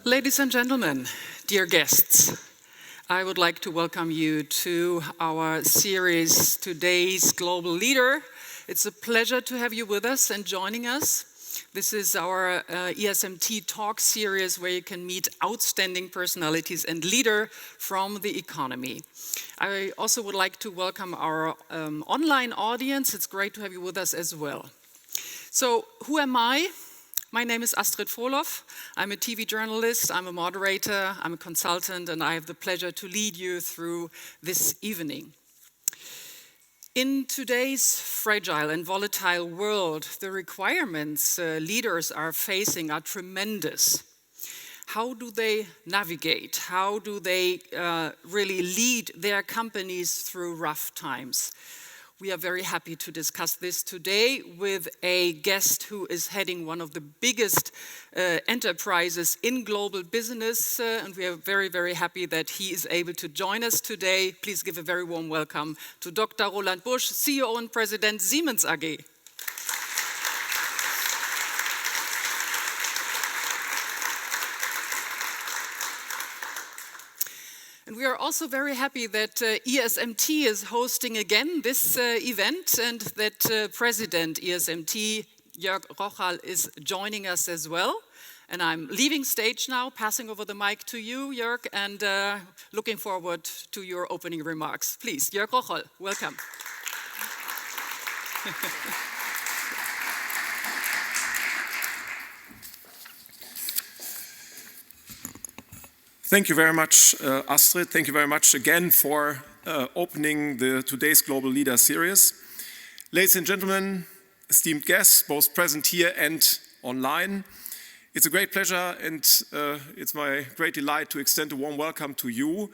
Ladies and gentlemen, dear guests, I would like to welcome you to our series, Today's Global Leader. It's a pleasure to have you with us and joining us. This is our ESMT talk series where you can meet outstanding personalities and leaders from the economy. I also would like to welcome our online audience. It's great to have you with us as well. So, who am I? My name is Astrid Frohloff. I'm a TV journalist, I'm a moderator, I'm a consultant, and I have the pleasure to lead you through this evening. In today's fragile and volatile world, the requirements leaders are facing are tremendous. How do they navigate? How do they really lead their companies through rough times? We are very happy to discuss this today with a guest who is heading one of the biggest enterprises in global business, and we are very, very happy that he is able to join us today. Please give a very warm welcome to Dr. Roland Busch, CEO and President Siemens AG. And we are also very happy that ESMT is hosting again this event and that President ESMT, Jörg Rocholl, is joining us as well. And I'm leaving stage now, passing over the mic to you, Jörg, and looking forward to your opening remarks. Please, Jörg Rocholl, welcome. Thank you very much, Astrid. Thank you very much again for opening the Today's Global Leader series. Ladies and gentlemen, esteemed guests, both present here and online, it's a great pleasure and it's my great delight to extend a warm welcome to you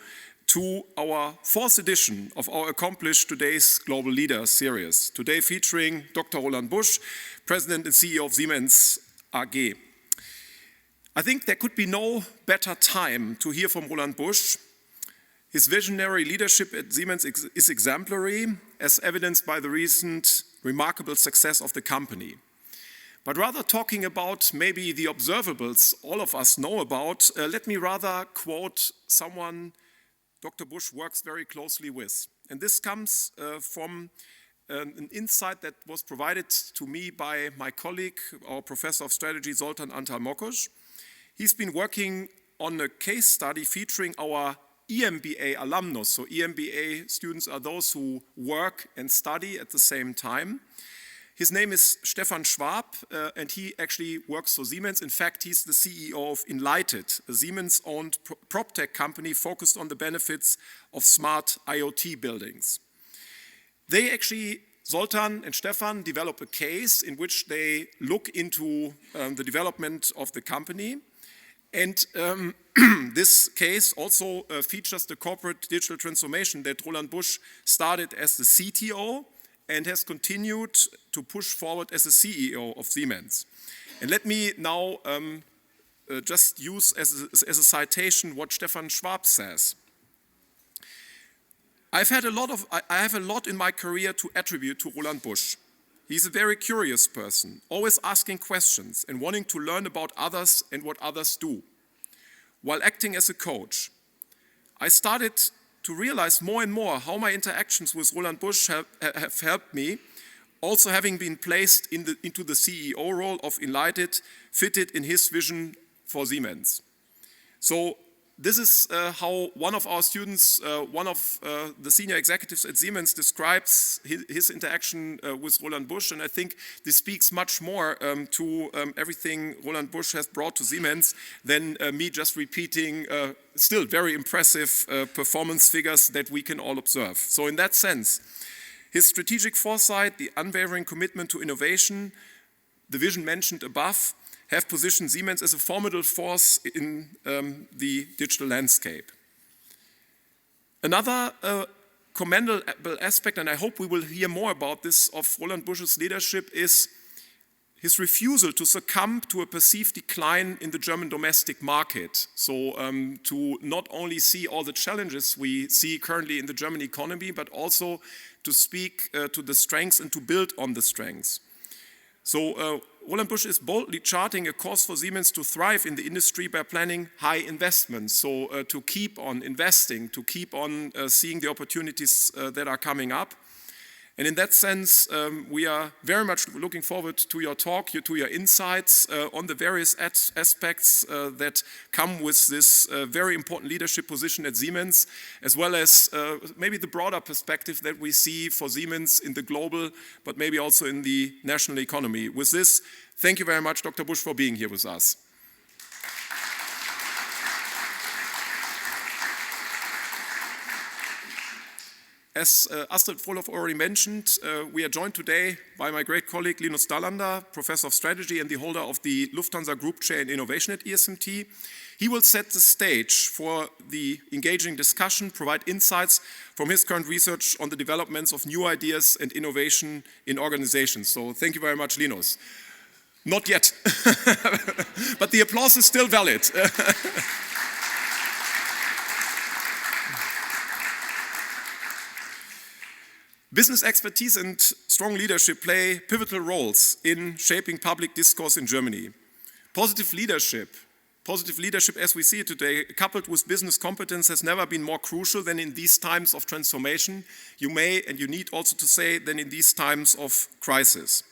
to our fourth edition of our accomplished Today's Global Leader series. Today featuring Dr. Roland Busch, President and CEO of Siemens AG. I think there could be no better time to hear from Roland Busch. His visionary leadership at Siemens is exemplary, as evidenced by the recent remarkable success of the company. But rather talking about maybe the observables all of us know about, let me rather quote someone Dr. Busch works very closely with. And this comes from an insight that was provided to me by my colleague, our Professor of Strategy, Zoltan Antal-Mokos. He's been working on a case study featuring our EMBA alumnus. So EMBA students are those who work and study at the same time. His name is Stefan Schwab, and he actually works for Siemens. In fact, he's the CEO of Enlighted, a Siemens-owned PropTech company focused on the benefits of smart IoT buildings. They actually, Zoltan and Stefan, develop a case in which they look into the development of the company. And this case also features the corporate digital transformation that Roland Busch started as the CTO and has continued to push forward as the CEO of Siemens. And let me now just use as a citation what Stefan Schwab says. I have a lot in my career to attribute to Roland Busch. He's a very curious person, always asking questions and wanting to learn about others and what others do. While acting as a coach, I started to realize more and more how my interactions with Roland Busch have helped me, also having been placed into the CEO role of Enlighted, fitted in his vision for Siemens. So this is how one of our students, one of the senior executives at Siemens, describes his interaction with Roland Busch, and I think this speaks much more to everything Roland Busch has brought to Siemens than me just repeating still very impressive performance figures that we can all observe. So in that sense, his strategic foresight, the unwavering commitment to innovation, the vision mentioned above, have positioned Siemens as a formidable force in the digital landscape. Another commendable aspect, and I hope we will hear more about this, of Roland Busch's leadership is his refusal to succumb to a perceived decline in the German domestic market. So to not only see all the challenges we see currently in the German economy, but also to speak to the strengths and to build on the strengths. So Roland Busch is boldly charting a course for Siemens to thrive in the industry by planning high investments. So to keep on investing, to keep on seeing the opportunities that are coming up. And in that sense, we are very much looking forward to your talk, to your insights on the various aspects that come with this very important leadership position at Siemens, as well as maybe the broader perspective that we see for Siemens in the global, but maybe also in the national economy. With this, thank you very much, Dr. Busch, for being here with us. As Astrid Frohloff already mentioned, we are joined today by my great colleague Linus Dahlander, Professor of Strategy and the holder of the Lufthansa Group Chair in Innovation at ESMT. He will set the stage for the engaging discussion, provide insights from his current research on the developments of new ideas and innovation in organizations. So thank you very much, Linus. Not yet, but the applause is still valid. Business expertise and strong leadership play pivotal roles in shaping public discourse in Germany. Positive leadership as we see it today, coupled with business competence, has never been more crucial than in these times of transformation. You may and you need also to say than in these times of crisis.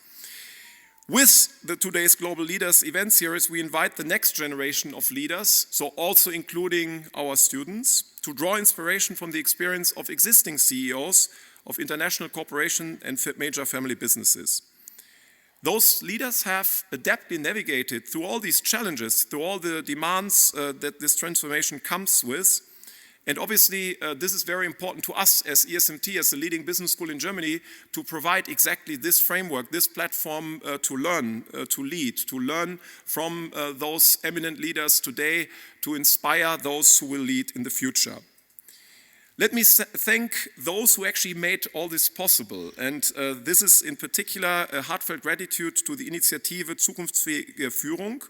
With the today's Global Leaders event series, we invite the next generation of leaders, so also including our students, to draw inspiration from the experience of existing CEOs of international corporation and major family businesses. Those leaders have adeptly navigated through all these challenges, through all the demands that this transformation comes with. And obviously, this is very important to us as ESMT, as the leading business school in Germany, to provide exactly this framework, this platform to learn, to lead, to learn from those eminent leaders today, to inspire those who will lead in the future. Let me thank those who actually made all this possible. And this is in particular a heartfelt gratitude to the Initiative Zukunftsfähige Führung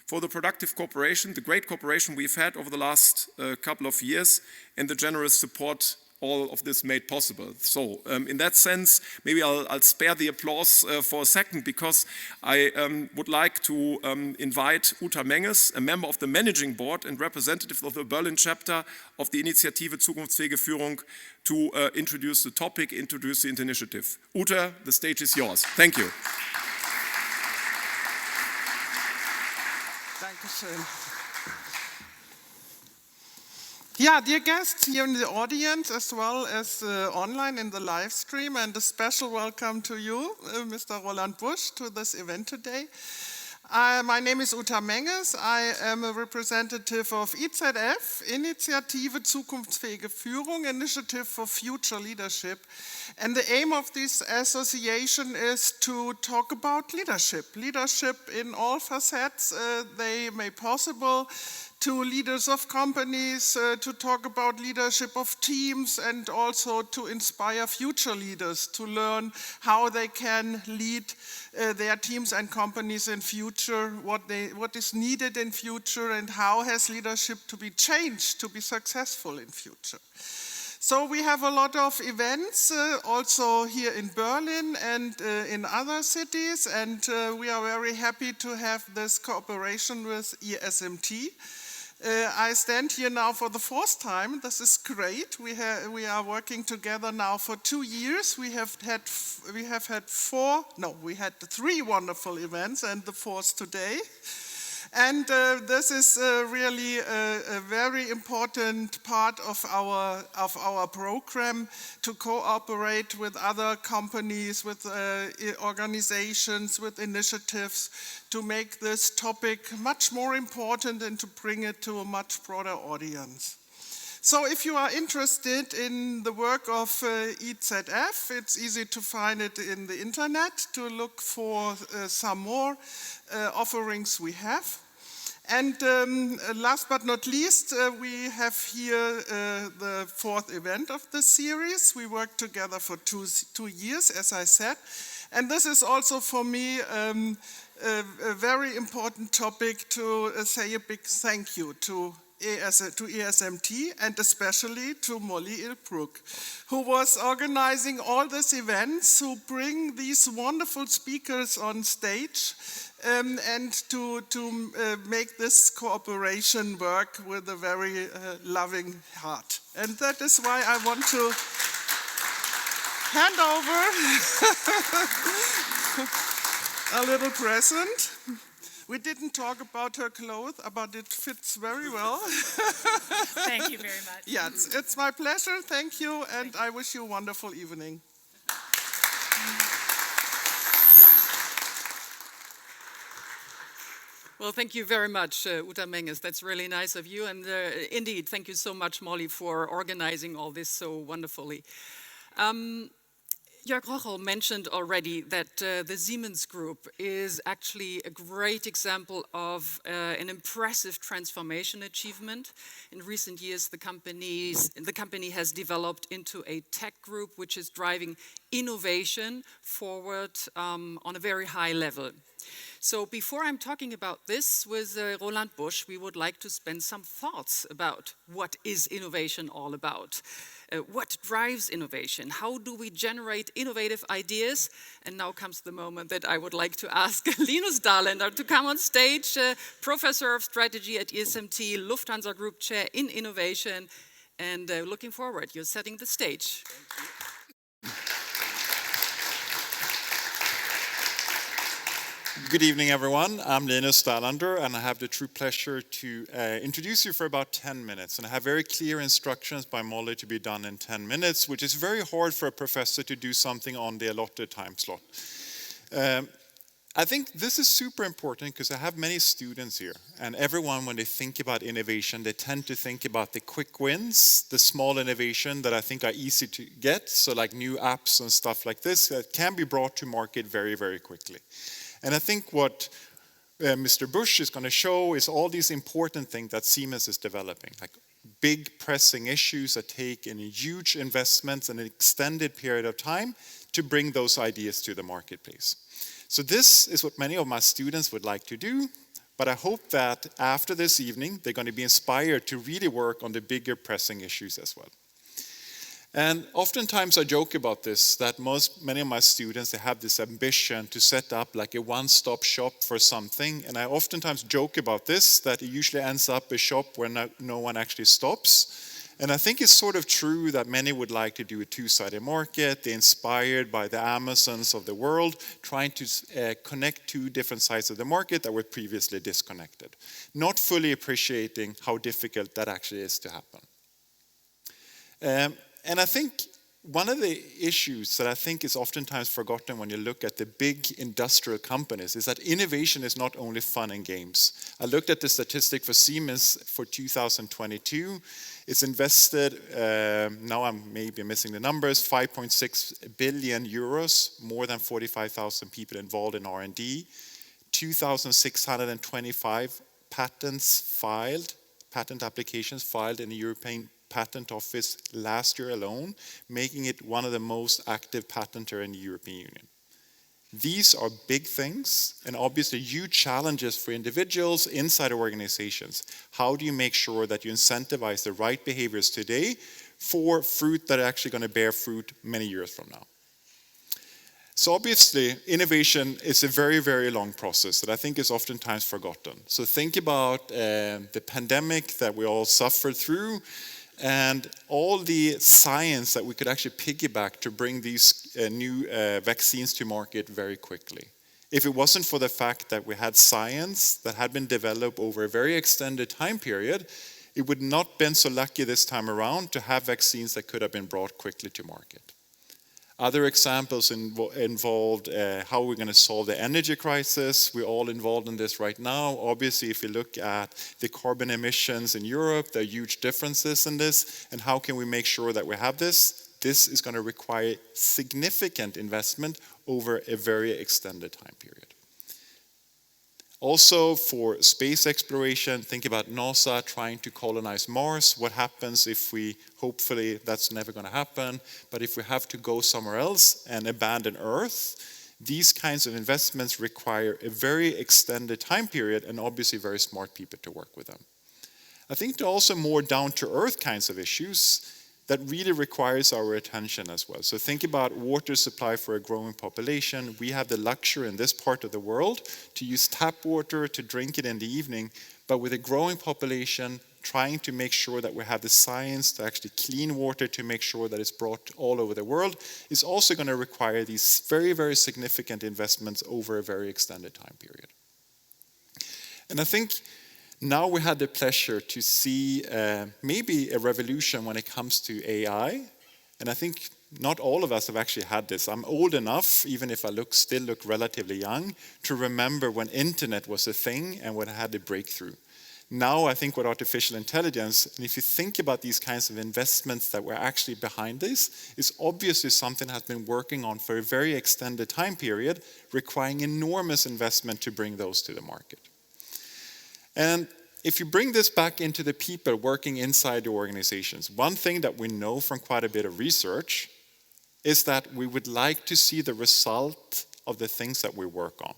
for the productive cooperation, the great cooperation we've had over the last couple of years, and the generous support all of this made possible. So in that sense, maybe I'll spare the applause for a second, because I would like to invite Uta Menges, a member of the managing board and representative of the Berlin chapter of the Initiative Zukunftsfähige Führung, to introduce the topic, introduce the initiative. Uta, the stage is yours. Thank you. Dankeschön. Yeah, dear guests here in the audience as well as online in the live stream, and a special welcome to you, Mr. Roland Busch, to this event today. My name is Uta Menges. I am a representative of IZF, Initiative Zukunftsfähige Führung, Initiative for Future Leadership. And the aim of this association is to talk about leadership. Leadership in all facets they make possible, to leaders of companies, to talk about leadership of teams, and also to inspire future leaders to learn how they can lead their teams and companies in future, what is needed in future, and how has leadership to be changed to be successful in future. So we have a lot of events also here in Berlin and in other cities, and we are very happy to have this cooperation with ESMT. I stand here now for the fourth time. This is great. We are working together now for 2 years. We had 3 wonderful events, and the fourth today. And this is really a very important part of our program, to cooperate with other companies, with organizations, with initiatives, to make this topic much more important and to bring it to a much broader audience. So if you are interested in the work of IZF, it's easy to find it in the internet, to look for some more offerings we have. And last but not least, we have here the fourth event of this series. We worked together for two years, as I said. And this is also for me a very important topic to say a big thank you to to ESMT, and especially to Molly Ilbruck, who was organizing all these events, who bring these wonderful speakers on stage, and to make this cooperation work with a very loving heart. And that is why I want to hand over a little present. We didn't talk about her clothes, but it fits very well. Thank you very much. Yeah, it's my pleasure. Thank you, and I wish you a wonderful evening. Well, thank you very much, Uta Menges. That's really nice of you. And indeed, thank you so much, Molly, for organizing all this so wonderfully. Jörg Rocholl mentioned already that the Siemens Group is actually a great example of an impressive transformation achievement. In recent years, the company has developed into a tech group which is driving innovation forward on a very high level. So before I'm talking about this with Roland Busch, we would like to spend some thoughts about what is innovation all about. What drives innovation? How do we generate innovative ideas? And now comes the moment that I would like to ask Linus Dahlander to come on stage, Professor of Strategy at ESMT, Lufthansa Group Chair in Innovation, and looking forward. You're setting the stage. Good evening, everyone. I'm Linus Dahlander, and I have the true pleasure to introduce you for about 10 minutes. And I have very clear instructions by Molly to be done in 10 minutes, which is very hard for a professor to do something on the allotted time slot. I think this is super important because I have many students here, and everyone, when they think about innovation, they tend to think about the quick wins, the small innovation that I think are easy to get, so like new apps and stuff like this that can be brought to market very, very quickly. And I think what Mr. Busch is going to show is all these important things that Siemens is developing, like big pressing issues that take in huge investments and an extended period of time to bring those ideas to the marketplace. So this is what many of my students would like to do, but I hope that after this evening, they're going to be inspired to really work on the bigger pressing issues as well. And oftentimes I joke about this, that many of my students, they have this ambition to set up like a one-stop shop for something. And I oftentimes joke about this, that it usually ends up a shop where no one actually stops. And I think it's sort of true that many would like to do a two-sided market. They're inspired by the Amazons of the world, trying to connect two different sides of the market that were previously disconnected, not fully appreciating how difficult that actually is to happen. And I think one of the issues that I think is oftentimes forgotten when you look at the big industrial companies is that innovation is not only fun and games. I looked at the statistic for Siemens for 2022. It's invested, now I'm maybe missing the numbers, 5.6 billion euros, more than 45,000 people involved in R&D, 2,625 patent applications filed in the European Patent Office last year alone, making it one of the most active patenter in the European Union. These are big things and obviously huge challenges for individuals inside organizations. How do you make sure that you incentivize the right behaviors today for fruit that are actually going to bear fruit many years from now? So obviously, innovation is a very, very long process that I think is oftentimes forgotten. So think about the pandemic that we all suffered through, and all the science that we could actually piggyback to bring these new vaccines to market very quickly. If it wasn't for the fact that we had science that had been developed over a very extended time period, it would not have been so lucky this time around to have vaccines that could have been brought quickly to market. Other examples involved how we're going to solve the energy crisis. We're all involved in this right now. Obviously, if you look at the carbon emissions in Europe, there are huge differences in this. And how can we make sure that we have this? This is going to require significant investment over a very extended time period. Also, for space exploration, think about NASA trying to colonize Mars. What happens if we, hopefully that's never going to happen, but if we have to go somewhere else and abandon Earth, these kinds of investments require a very extended time period and obviously very smart people to work with them. I think there are also more down-to-earth kinds of issues that really requires our attention as well. So think about water supply for a growing population. We have the luxury in this part of the world to use tap water to drink it in the evening, but with a growing population, trying to make sure that we have the science to actually clean water to make sure that it's brought all over the world is also going to require these very, very significant investments over a very extended time period. And I think now we had the pleasure to see maybe a revolution when it comes to AI. And I think not all of us have actually had this. I'm old enough, even if I still look relatively young, to remember when internet was a thing and when I had the breakthrough. Now I think with artificial intelligence, and if you think about these kinds of investments that were actually behind this, is obviously something that has been working on for a very extended time period, requiring enormous investment to bring those to the market. And if you bring this back into the people working inside the organizations, one thing that we know from quite a bit of research is that we would like to see the result of the things that we work on.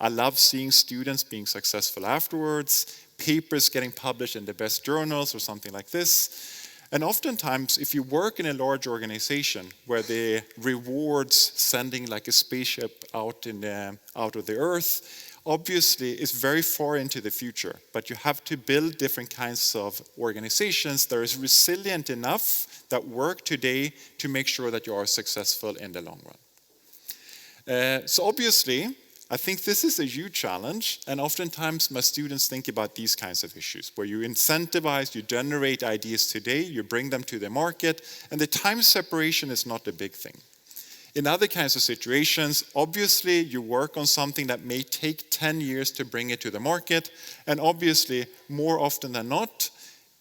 I love seeing students being successful afterwards, papers getting published in the best journals or something like this. And oftentimes, if you work in a large organization where the rewards sending like a spaceship out of the earth, obviously is very far into the future, but you have to build different kinds of organizations that is resilient enough that work today to make sure that you are successful in the long run. So obviously, I think this is a huge challenge, and oftentimes my students think about these kinds of issues, where you incentivize, you generate ideas today, you bring them to the market, and the time separation is not a big thing. In other kinds of situations, obviously you work on something that may take 10 years to bring it to the market, and obviously more often than not,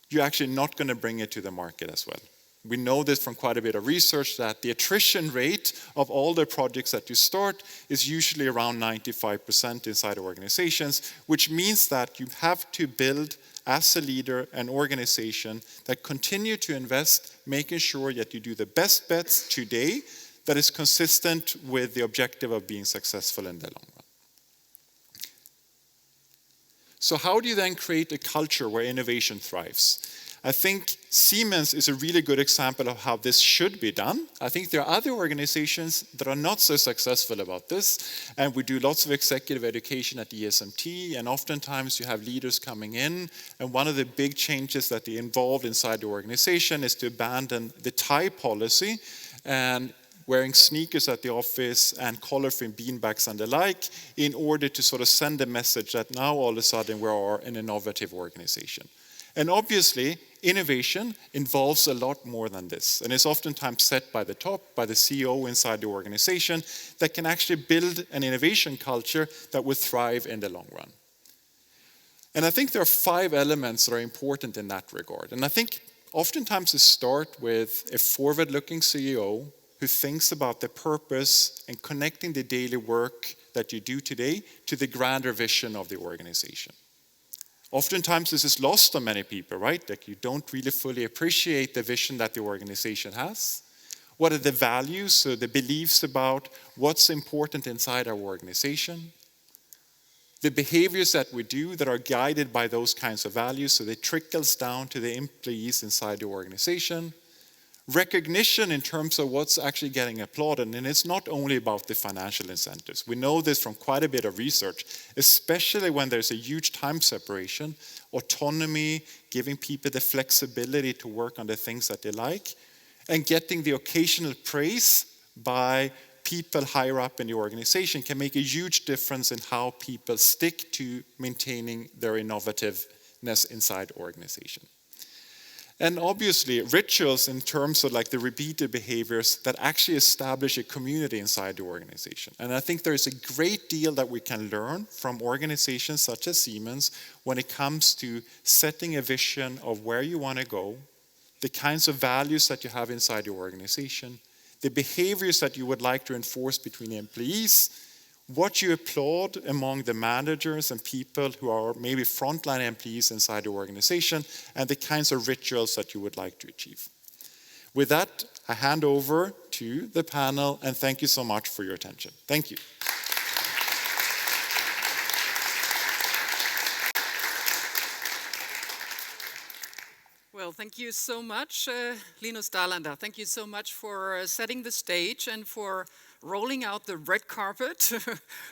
you're actually not going to bring it to the market as well. We know this from quite a bit of research that the attrition rate of all the projects that you start is usually around 95% inside organizations, which means that you have to build as a leader an organization that continue to invest, making sure that you do the best bets today that is consistent with the objective of being successful in the long run. So how do you then create a culture where innovation thrives? I think Siemens is a really good example of how this should be done. I think there are other organizations that are not so successful about this, and we do lots of executive education at ESMT, and oftentimes you have leaders coming in, and one of the big changes that they involved inside the organization is to abandon the tie policy and wearing sneakers at the office and colorful beanbags and the like in order to sort of send a message that now all of a sudden we are an innovative organization. And obviously, innovation involves a lot more than this, and is oftentimes set by the top, by the CEO inside the organization, that can actually build an innovation culture that will thrive in the long run. And I think there are 5 elements that are important in that regard. And I think oftentimes it starts with a forward-looking CEO who thinks about the purpose and connecting the daily work that you do today to the grander vision of the organization. Oftentimes this is lost on many people, right? Like you don't really fully appreciate the vision that the organization has. What are the values or the beliefs about what's important inside our organization? The behaviors that we do that are guided by those kinds of values, so they trickles down to the employees inside the organization. Recognition in terms of what's actually getting applauded, and it's not only about the financial incentives. We know this from quite a bit of research, especially when there's a huge time separation, autonomy, giving people the flexibility to work on the things that they like, and getting the occasional praise by people higher up in the organization can make a huge difference in how people stick to maintaining their innovativeness inside the organization. And obviously, rituals in terms of like the repeated behaviors that actually establish a community inside the organization. And I think there's a great deal that we can learn from organizations such as Siemens when it comes to setting a vision of where you want to go, the kinds of values that you have inside your organization, the behaviors that you would like to enforce between the employees, what you applaud among the managers and people who are maybe frontline employees inside the organization, and the kinds of rituals that you would like to achieve. With that, I hand over to the panel, and thank you so much for your attention. Thank you. thank you so much, Linus Dahlander. Thank you so much for setting the stage and for rolling out the red carpet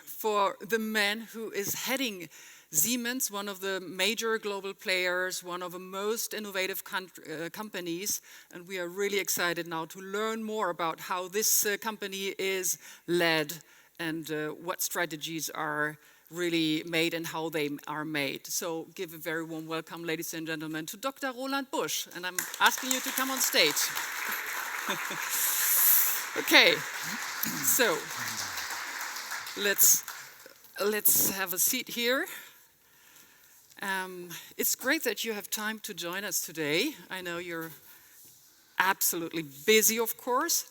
for the man who is heading Siemens, one of the major global players, one of the most innovative companies. And we are really excited now to learn more about how this company is led and what strategies are really made and how they are made. So give a very warm welcome, ladies and gentlemen, to Dr. Roland Busch. And I'm asking you to come on stage. Okay, so let's have a seat here. It's great that you have time to join us today. I know you're absolutely busy, of course.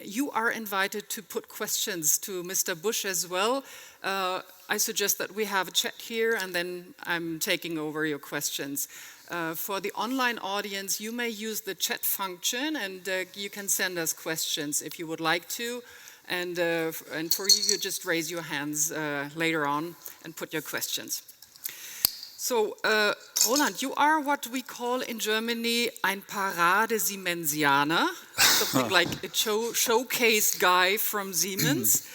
You are invited to put questions to Mr. Busch as well. I suggest that we have a chat here and then I'm taking over your questions. For the online audience, you may use the chat function and you can send us questions if you would like to. And for you just raise your hands later on and put your questions. So, Roland, you are what we call in Germany ein Parade-Siemensianer, something like a showcase guy from Siemens.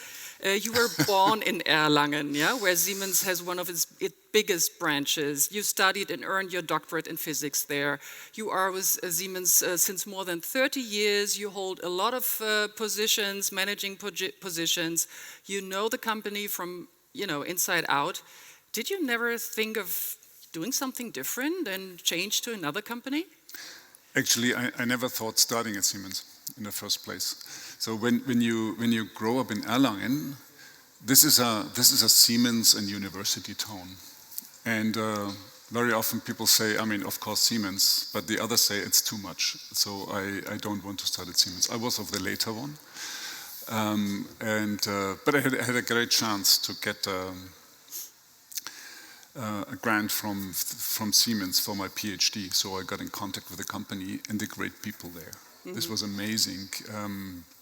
You were born in Erlangen, yeah, where Siemens has one of its biggest branches. You studied and earned your doctorate in physics there. You are with Siemens since more than 30 years. You hold a lot of positions, managing positions. You know the company from, inside out. Did you never think of doing something different and change to another company? Actually, I never thought starting at Siemens in the first place. So when you grow up in Erlangen, this is a Siemens and university town, and very often people say, of course Siemens, but the others say it's too much. So I don't want to start at Siemens. I was of the later one, but I had a great chance to get a grant from Siemens for my PhD, so I got in contact with the company and the great people there. Mm-hmm. This was amazing.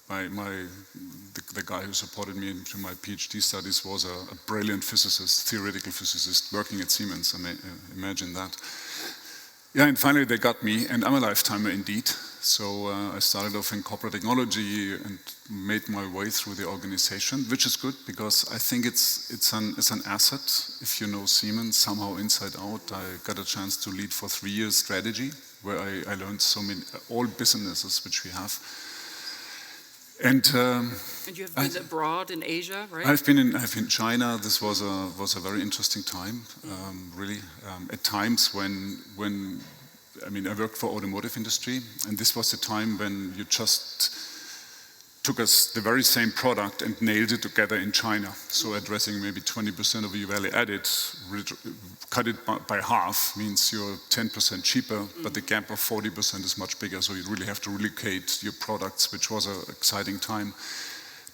The guy who supported me into my PhD studies was a brilliant physicist, theoretical physicist, working at Siemens. Imagine that. Yeah, and finally they got me, and I'm a lifetimer indeed. So I started off in corporate technology and made my way through the organization, which is good because I think it's an asset. If you know Siemens somehow inside out, I got a chance to lead for 3 years strategy, where I learned so many all businesses which we have. And you have been abroad in Asia, right? I've been in China. This was a very interesting time, really. At times when I worked for automotive industry, and this was the time when you just took us the very same product and nailed it together in China. So addressing maybe 20% of your value added, cut it by half means you're 10% cheaper, but the gap of 40% is much bigger. So you really have to relocate your products, which was an exciting time.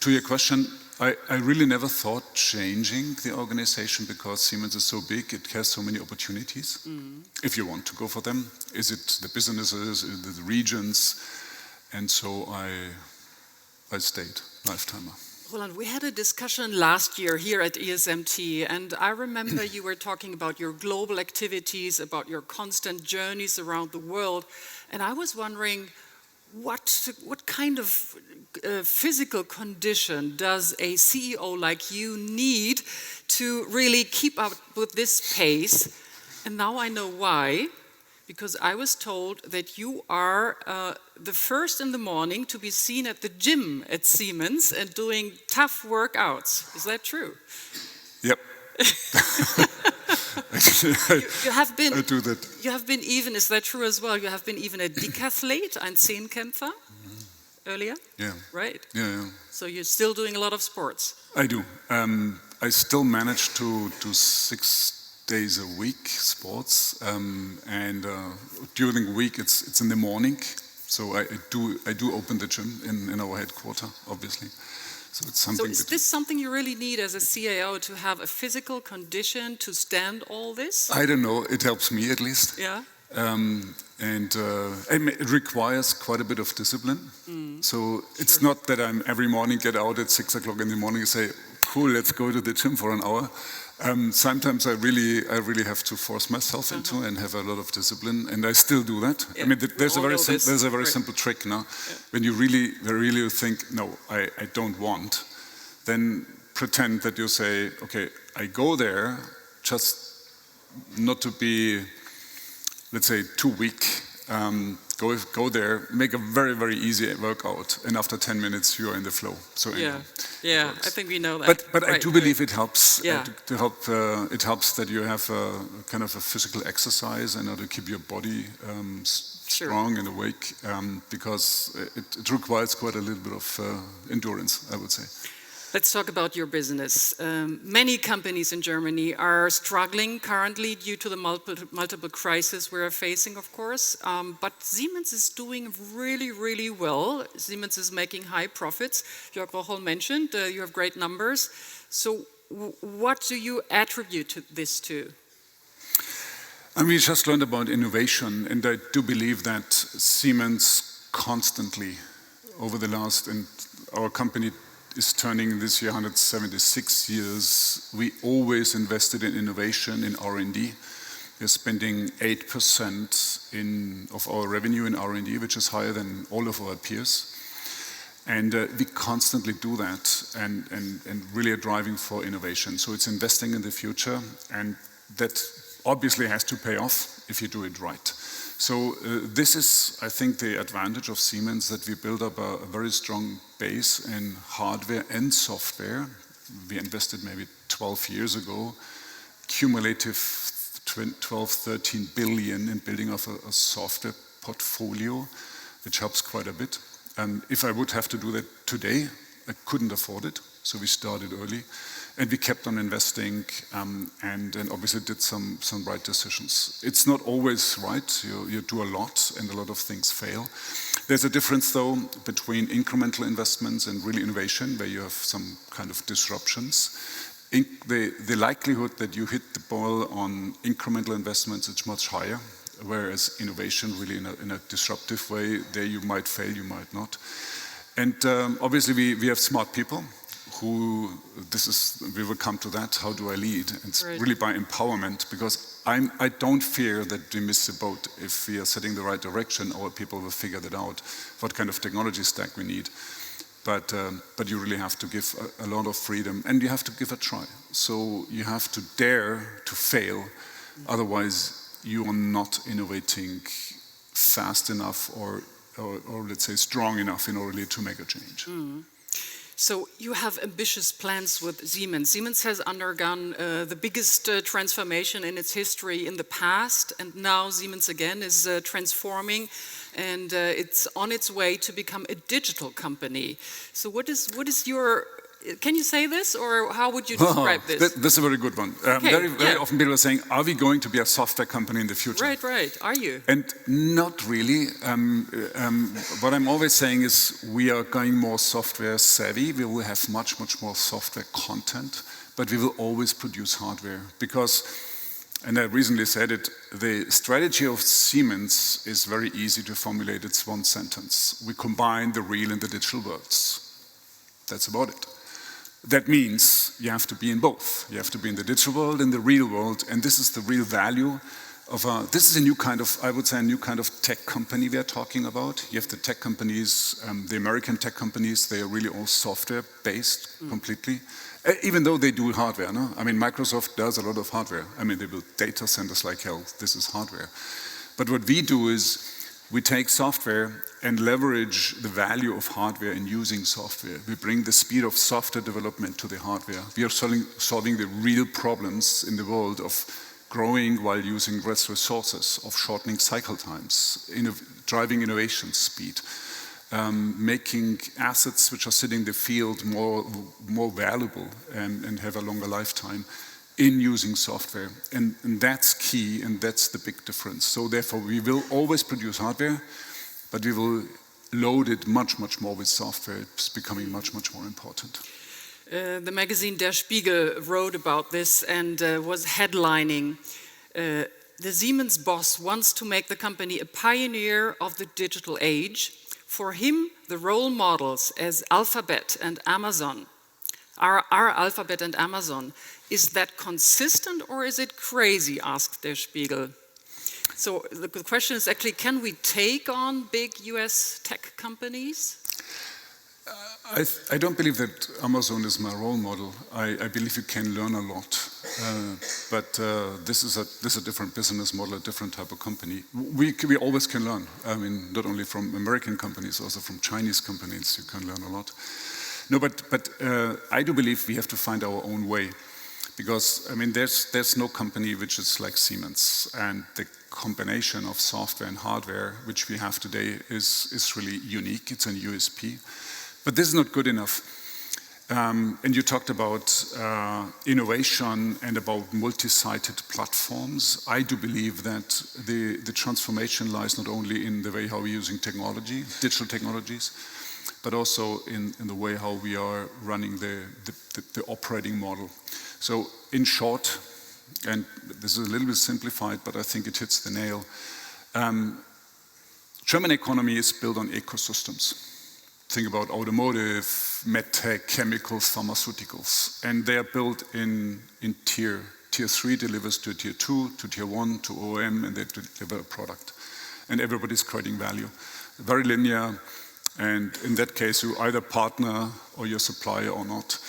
To your question, I really never thought changing the organization because Siemens is so big, it has so many opportunities. If you want to go for them, is it the businesses, is it the regions? And so I stayed, lifetimer. Roland, we had a discussion last year here at ESMT, and I remember you were talking about your global activities, about your constant journeys around the world, and I was wondering, what kind of physical condition does a CEO like you need to really keep up with this pace? And now I know why, because I was told that you are the first in the morning to be seen at the gym at Siemens and doing tough workouts. Is that true? Yep. You have been. I do that. You have been even. Is that true as well? You have been even a decathlete, ein Zehnkämpfer, earlier. Yeah. Right. Yeah. So you're still doing a lot of sports. I do. I still manage to do 6 days a week sports, and during the week it's in the morning. So I do open the gym in our headquarters, obviously. So it's something. So is this something you really need as a CIO, to have a physical condition to stand all this? I don't know. It helps me at least. Yeah. And it requires quite a bit of discipline. So it's not that I'm every morning get out at 6 o'clock in the morning and say, cool, let's go to the gym for an hour. Sometimes I really have to force myself into and have a lot of discipline, and I still do that. Yeah, I mean, there's a very Right. simple trick now. When you really think, no, I don't want, then pretend that you say, okay, I go there just not to be, let's say, too weak. Go there, make a very easy workout, and after 10 minutes you're in the flow. So Yeah, I think we know that. But I do believe it helps. Yeah. It helps that you have a kind of a physical exercise in order to keep your body strong and awake, because it requires quite a little bit of endurance, I would say. Let's talk about your business. Many companies in Germany are struggling currently due to the multiple crises we are facing, of course. But Siemens is doing really well. Siemens is making high profits. Jörg Rocholl mentioned you have great numbers. So what do you attribute this to? And we just learned about innovation, and I do believe that Siemens constantly, over the last, and our company is turning this year 176 years. We always invested in innovation, in R&D. We're spending 8% of our revenue in R&D, which is higher than all of our peers. And we constantly do that and really are driving for innovation. So it's investing in the future, and that obviously has to pay off if you do it right. So this is, I think, the advantage of Siemens, that we build up a very strong base in hardware and software. We invested maybe 12 years ago, cumulative 13 billion in building up a software portfolio, which helps quite a bit. And if I would have to do that today, I couldn't afford it. So we started early. And we kept on investing, and obviously did some right decisions. It's not always right. You do a lot, and a lot of things fail. There's a difference, though, between incremental investments and really innovation, where you have some kind of disruptions. The likelihood that you hit the ball on incremental investments is much higher, whereas innovation, really in a disruptive way, there you might fail, you might not. And obviously we have smart people. We will come to that, how do I lead? It's really by empowerment, because I don't fear that we miss the boat. If we are setting the right direction, our people will figure that out, what kind of technology stack we need. But you really have to give a lot of freedom, and you have to give a try. So you have to dare to fail, otherwise you are not innovating fast enough or let's say strong enough in order to make a change. Mm. So you have ambitious plans with Siemens. Siemens has undergone the biggest transformation in its history in the past, and now Siemens again is transforming, and it's on its way to become a digital company. So what is your, can you say this, or how would you describe this? That's a very good one. Very often people are saying, are we going to be a software company in the future? Right. Are you? And not really. What I'm always saying is we are going more software savvy. We will have much more software content, but we will always produce hardware. Because, and I recently said it, the strategy of Siemens is very easy to formulate. It's one sentence. We combine the real and the digital worlds. That's about it. That means you have to be in both. You have to be in the digital world and the real world, and this is the real value of this is a new kind of, I would say, a new kind of tech company we are talking about. You have the tech companies, the American tech companies, they are really all software-based completely, even though they do hardware, no? I mean, Microsoft does a lot of hardware. I mean, they build data centers like hell. This is hardware. But what we do is we take software and leverage the value of hardware in using software. We bring the speed of software development to the hardware. We are solving the real problems in the world of growing while using less resources, of shortening cycle times, driving innovation speed, making assets which are sitting in the field more valuable and have a longer lifetime in using software. And that's key, and that's the big difference. So therefore, we will always produce hardware, but we will load it much more with software. It's becoming much more important. The magazine Der Spiegel wrote about this and was headlining, the Siemens boss wants to make the company a pioneer of the digital age. For him, the role models as Alphabet and Amazon are Alphabet and Amazon. Is that consistent or is it crazy, asked Der Spiegel. So the question is actually, can we take on big US tech companies? I don't believe that Amazon is my role model. I believe you can learn a lot, but this is a different business model, a different type of company. We always can learn. I mean, not only from American companies, also from Chinese companies, you can learn a lot. No, but I do believe we have to find our own way, because I mean, there's no company which is like Siemens, and the combination of software and hardware which we have today is really unique. It's a USP. But this is not good enough. And you talked about innovation and about multi-sided platforms. I do believe that the transformation lies not only in the way how we're using technology, digital technologies, but also in the way how we are running the operating model. So in short, and this is a little bit simplified, but I think it hits the nail, German economy is built on ecosystems. Think about automotive, medtech, chemicals, pharmaceuticals, and they are built in tier. Tier 3 delivers to tier 2, to tier 1, to OEM, and they deliver a product. And everybody's creating value. Very linear, and in that case, you either partner or your supplier or not.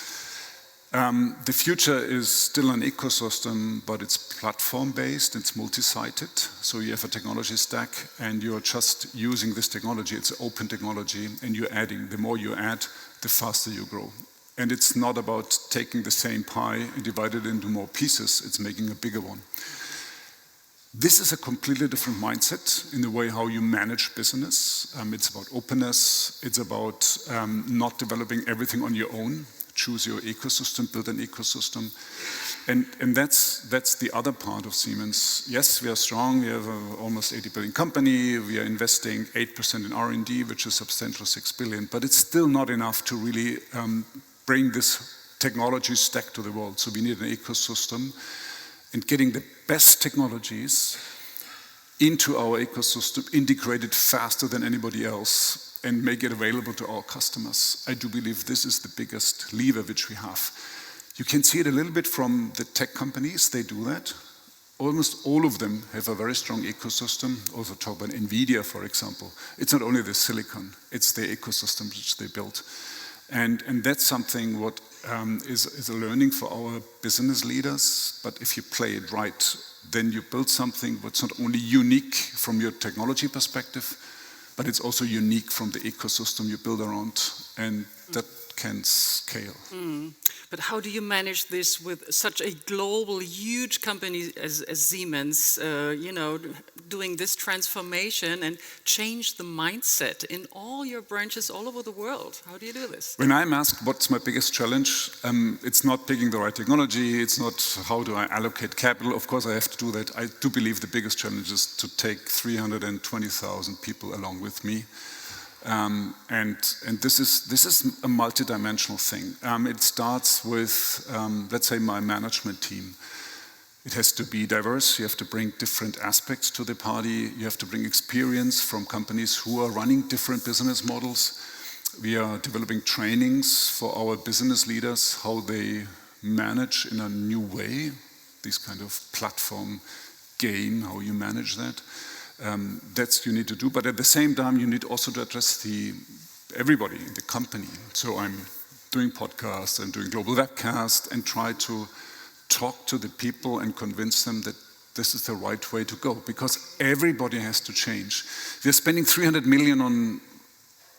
The future is still an ecosystem, but it's platform-based, it's multi-sided. So you have a technology stack, and you're just using this technology. It's open technology, and you're adding. The more you add, the faster you grow. And it's not about taking the same pie and divide it into more pieces. It's making a bigger one. This is a completely different mindset in the way how you manage business. It's about openness. It's about not developing everything on your own. Choose your ecosystem, build an ecosystem. And that's the other part of Siemens. Yes, we are strong. We have an almost 80 billion company. We are investing 8% in R&D, which is substantial, 6 billion. But it's still not enough to really bring this technology stack to the world. So we need an ecosystem. And getting the best technologies into our ecosystem, integrated faster than anybody else, and make it available to our customers. I do believe this is the biggest lever which we have. You can see it a little bit from the tech companies, they do that. Almost all of them have a very strong ecosystem. Also talk about NVIDIA, for example. It's not only the silicon, it's the ecosystem which they built. And that's something what is a learning for our business leaders. But if you play it right, then you build something that's not only unique from your technology perspective, but it's also unique from the ecosystem you build around, and that can scale. But how do you manage this with such a global, huge company as Siemens, doing this transformation and change the mindset in all your branches all over the world? How do you do this? When I'm asked what's my biggest challenge, it's not picking the right technology, it's not how do I allocate capital. Of course I have to do that. I do believe the biggest challenge is to take 320,000 people along with me. And this is a multidimensional thing. It starts with, let's say, my management team. It has to be diverse. You have to bring different aspects to the party. You have to bring experience from companies who are running different business models. We are developing trainings for our business leaders, how they manage in a new way, this kind of platform game, how you manage that. That's you need to do, but at the same time you need also to address everybody in the company. So I'm doing podcasts and doing global webcasts and try to talk to the people and convince them that this is the right way to go, because everybody has to change. We're spending 300 million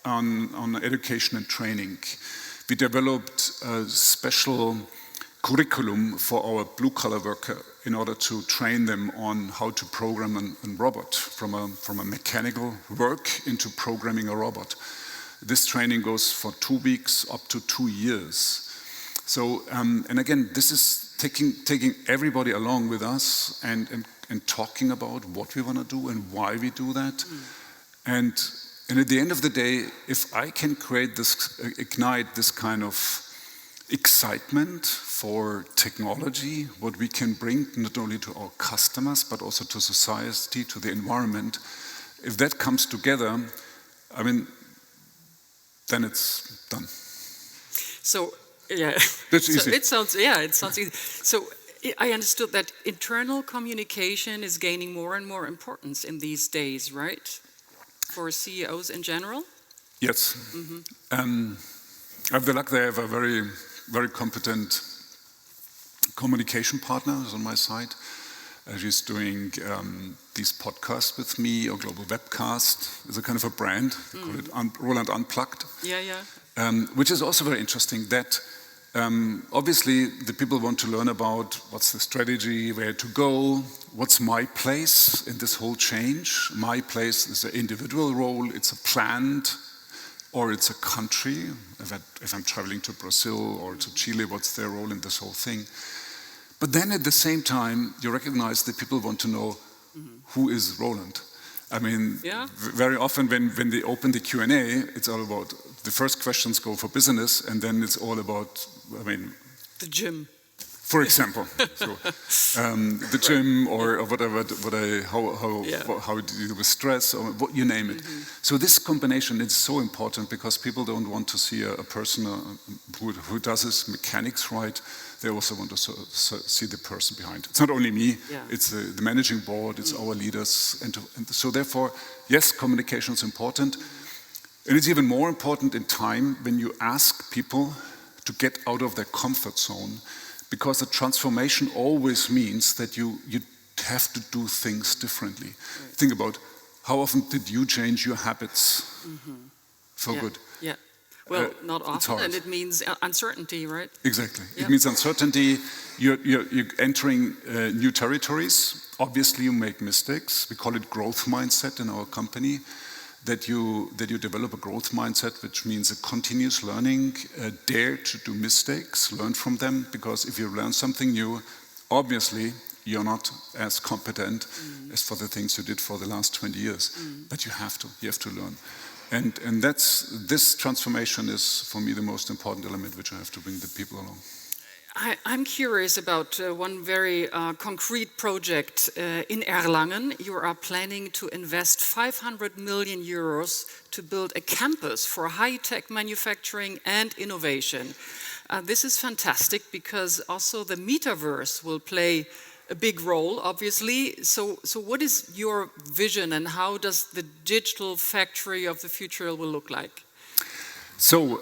on education and training. We developed a special curriculum for our blue-collar worker in order to train them on how to program a robot from a mechanical work into programming a robot. This training goes for 2 weeks up to 2 years. So, and again, this is taking everybody along with us and talking about what we want to do and why we do that. And at the end of the day, if I can ignite this kind of excitement for technology, what we can bring not only to our customers, but also to society, to the environment. If that comes together, I mean, then it's done. So Yeah, That's so easy. it sounds easy. So I understood that internal communication is gaining more and more importance in these days, right? For CEOs in general. Yes. I have the luck that I have a very, very competent communication partner who's on my side. She's doing these podcasts with me, or global webcast. It's a kind of a brand. We call it Roland Unplugged. Yeah. Which is also very interesting that obviously the people want to learn about what's the strategy, where to go, what's my place in this whole change. My place is an individual role, it's a plant, or it's a country. If I'm traveling to Brazil or to Chile, what's their role in this whole thing? But then at the same time, you recognize that people want to know who is Roland. I mean, very often when they open the Q&A, it's all about, the first questions go for business, and then it's all about, the gym. For example, the gym or whatever, how do you deal with stress, or what you name it. So this combination is so important because people don't want to see a person who does his mechanics right. They also want to see the person behind. It's not only me, it's the managing board, it's our leaders. And so therefore, yes, communication is important. And it's even more important in time when you ask people to get out of their comfort zone, because the transformation always means that you have to do things differently. Right. Think about, how often did you change your habits for good? Yeah. Well, not often, and it means uncertainty, right? Exactly. It means uncertainty. You're entering new territories. Obviously, you make mistakes. We call it growth mindset in our company. That you develop a growth mindset, which means a continuous learning, dare to do mistakes, learn from them, because if you learn something new, obviously you're not as competent as for the things you did for the last 20 years. But you have to learn. And this transformation is, for me, the most important element which I have to bring the people along. I'm curious about one very concrete project in Erlangen. You are planning to invest 500 million euros to build a campus for high-tech manufacturing and innovation. This is fantastic because also the metaverse will play a big role, obviously. So what is your vision, and how does the digital factory of the future will look like? So,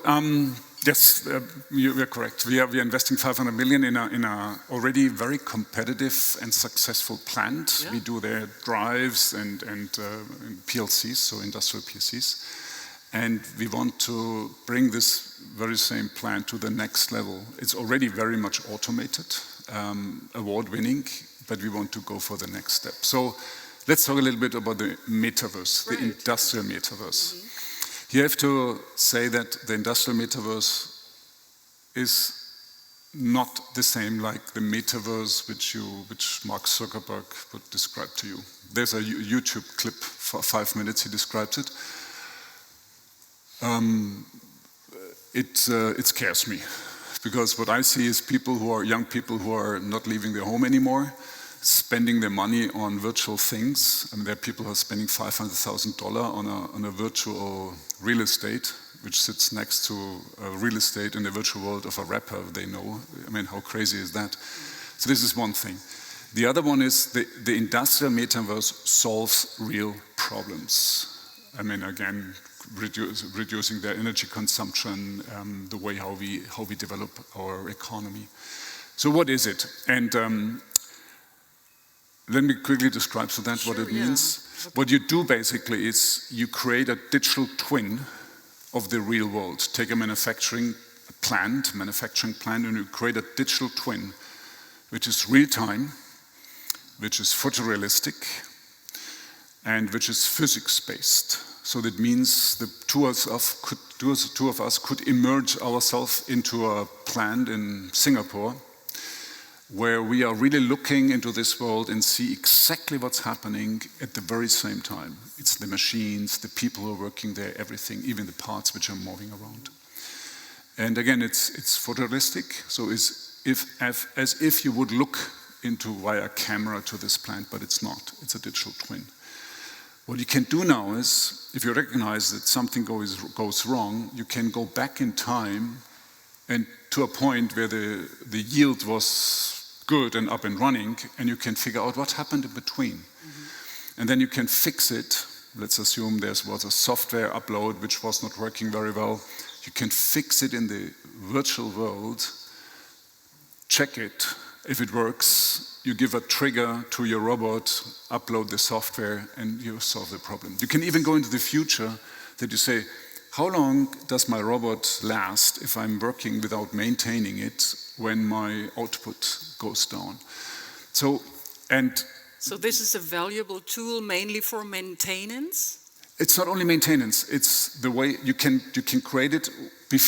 yes, you are correct. We are investing 500 million in a already very competitive and successful plant. We do their drives and PLCs, so industrial PLCs. And we want to bring this very same plant to the next level. It's already very much automated, award-winning, but we want to go for the next step. So let's talk a little bit about the metaverse, the industrial metaverse. You have to say that the industrial metaverse is not the same like the metaverse which Mark Zuckerberg would describe to you. There's a YouTube clip for 5 minutes, he describes it. It scares me, because what I see is young people who are not leaving their home anymore, spending their money on virtual things. I mean, there are people who are spending $500,000 on a virtual real estate, which sits next to real estate in the virtual world of a rapper they know. I mean, how crazy is that? So this is one thing. The other one is the industrial metaverse solves real problems. I mean, again, reducing their energy consumption, the way how we develop our economy. So what is it? And let me quickly describe what it means. Okay. What you do basically is you create a digital twin of the real world. Take a manufacturing plant, and you create a digital twin, which is real-time, which is photorealistic, and which is physics-based. So that means the two of us could immerse ourselves into a plant in Singapore, where we are really looking into this world and see exactly what's happening at the very same time. It's the machines, the people who are working there, everything, even the parts which are moving around. And again, it's photorealistic, so as if you would look via camera to this plant, but it's not. It's a digital twin. What you can do now is, if you recognize that something goes wrong, you can go back in time and to a point where the yield was good and up and running, and you can figure out what happened in between. And then you can fix it. Let's assume there was a software upload which was not working very well. You can fix it in the virtual world, check it. If it works, you give a trigger to your robot, upload the software, and you solve the problem. You can even go into the future that you say, how long does my robot last if I'm working without maintaining it when my output goes down? So this is a valuable tool mainly for maintenance? It's not only maintenance, it's the way you can create it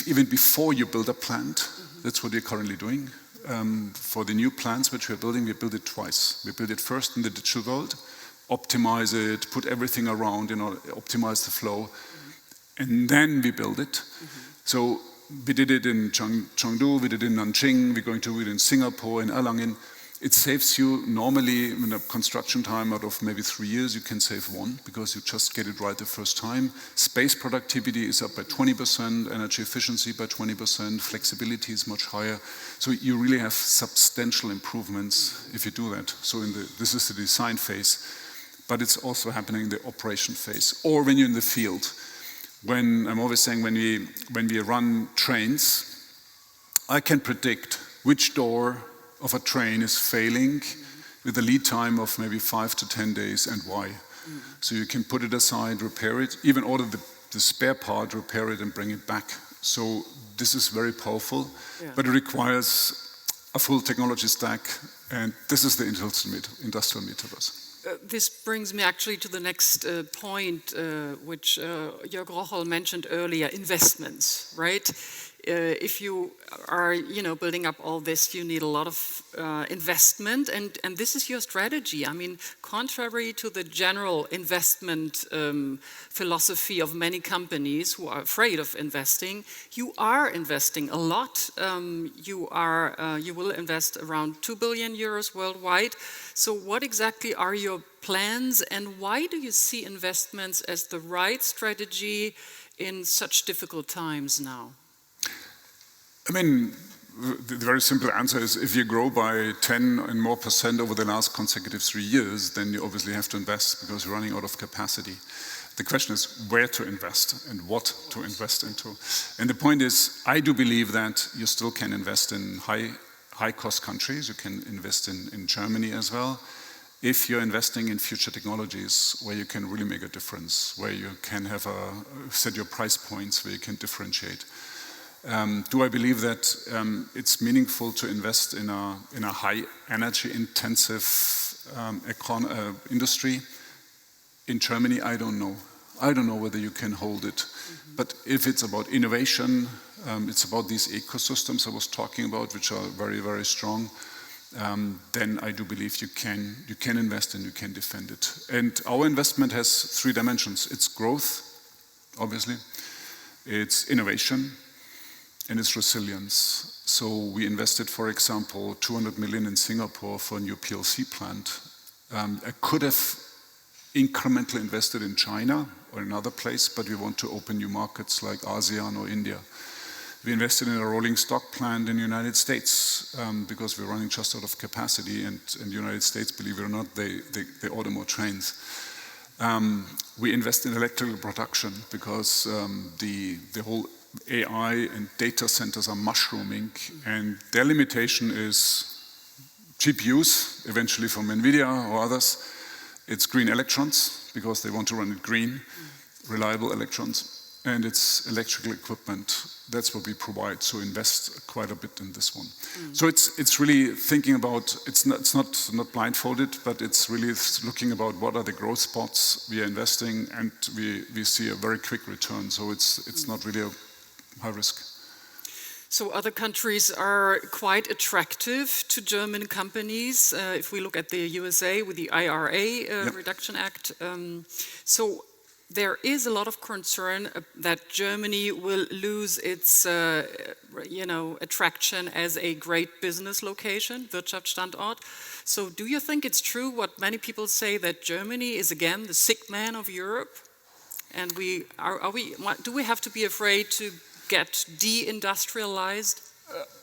even before you build a plant. That's what we're currently doing. For the new plants which we're building, we build it twice. We build it first in the digital world, optimize it, put everything around, optimize the flow, and then we build it. So we did it in Chengdu, we did it in Nanjing, we're going to do it in Singapore, in Erlangen. It saves you normally in a construction time out of maybe 3 years, you can save 1 because you just get it right the first time. Space productivity is up by 20%, energy efficiency by 20%, flexibility is much higher. So you really have substantial improvements if you do that. So this is the design phase, but it's also happening in the operation phase or when you're in the field. When I'm always saying when we run trains, I can predict which door of a train is failing with a lead time of maybe 5 to 10 days and why. So you can put it aside, repair it, even order the spare part, repair it and bring it back. So this is very powerful, but it requires a full technology stack, and this is the industrial metaverse. This brings me actually to the next point, which Jörg Rocholl mentioned earlier, investments, right? If you are, building up all this, you need a lot of investment, and this is your strategy. I mean, contrary to the general investment philosophy of many companies who are afraid of investing, you are investing a lot. You will invest around 2 billion euros worldwide. So what exactly are your plans, and why do you see investments as the right strategy in such difficult times now? I mean, the very simple answer is if you grow by 10 and more % over the last consecutive 3 years, then you obviously have to invest because you're running out of capacity. The question is where to invest and what to invest into. And the point is, I do believe that you still can invest in high-cost countries. You can invest in Germany as well. If you're investing in future technologies where you can really make a difference, where you can have set your price points, where you can differentiate. Do I believe that it's meaningful to invest in a high energy intensive industry? In Germany, I don't know. I don't know whether you can hold it. But if it's about innovation, it's about these ecosystems I was talking about, which are very, very strong, then I do believe you can invest and you can defend it. And our investment has 3 dimensions. It's growth, obviously. It's innovation. And its resilience. So we invested, for example, 200 million in Singapore for a new PLC plant. I could have incrementally invested in China or another place, but we want to open new markets like ASEAN or India. We invested in a rolling stock plant in the United States because we're running just out of capacity, and in the United States, believe it or not, they order more trains. We invest in electrical production because the whole AI and data centers are mushrooming, and their limitation is GPUs, eventually from NVIDIA or others. It's green electrons, because they want to run it green, reliable electrons, and it's electrical equipment. That's what we provide, so invest quite a bit in this one. So it's really thinking about, it's not blindfolded, but it's really looking about what are the growth spots we are investing, and we see a very quick return, so it's not really a high risk. So other countries are quite attractive to German companies. If we look at the USA with the IRA Reduction Act. So there is a lot of concern that Germany will lose its attraction as a great business location, Wirtschaftsstandort. So do you think it's true what many people say, that Germany is again the sick man of Europe? And do we have to be afraid to get deindustrialized?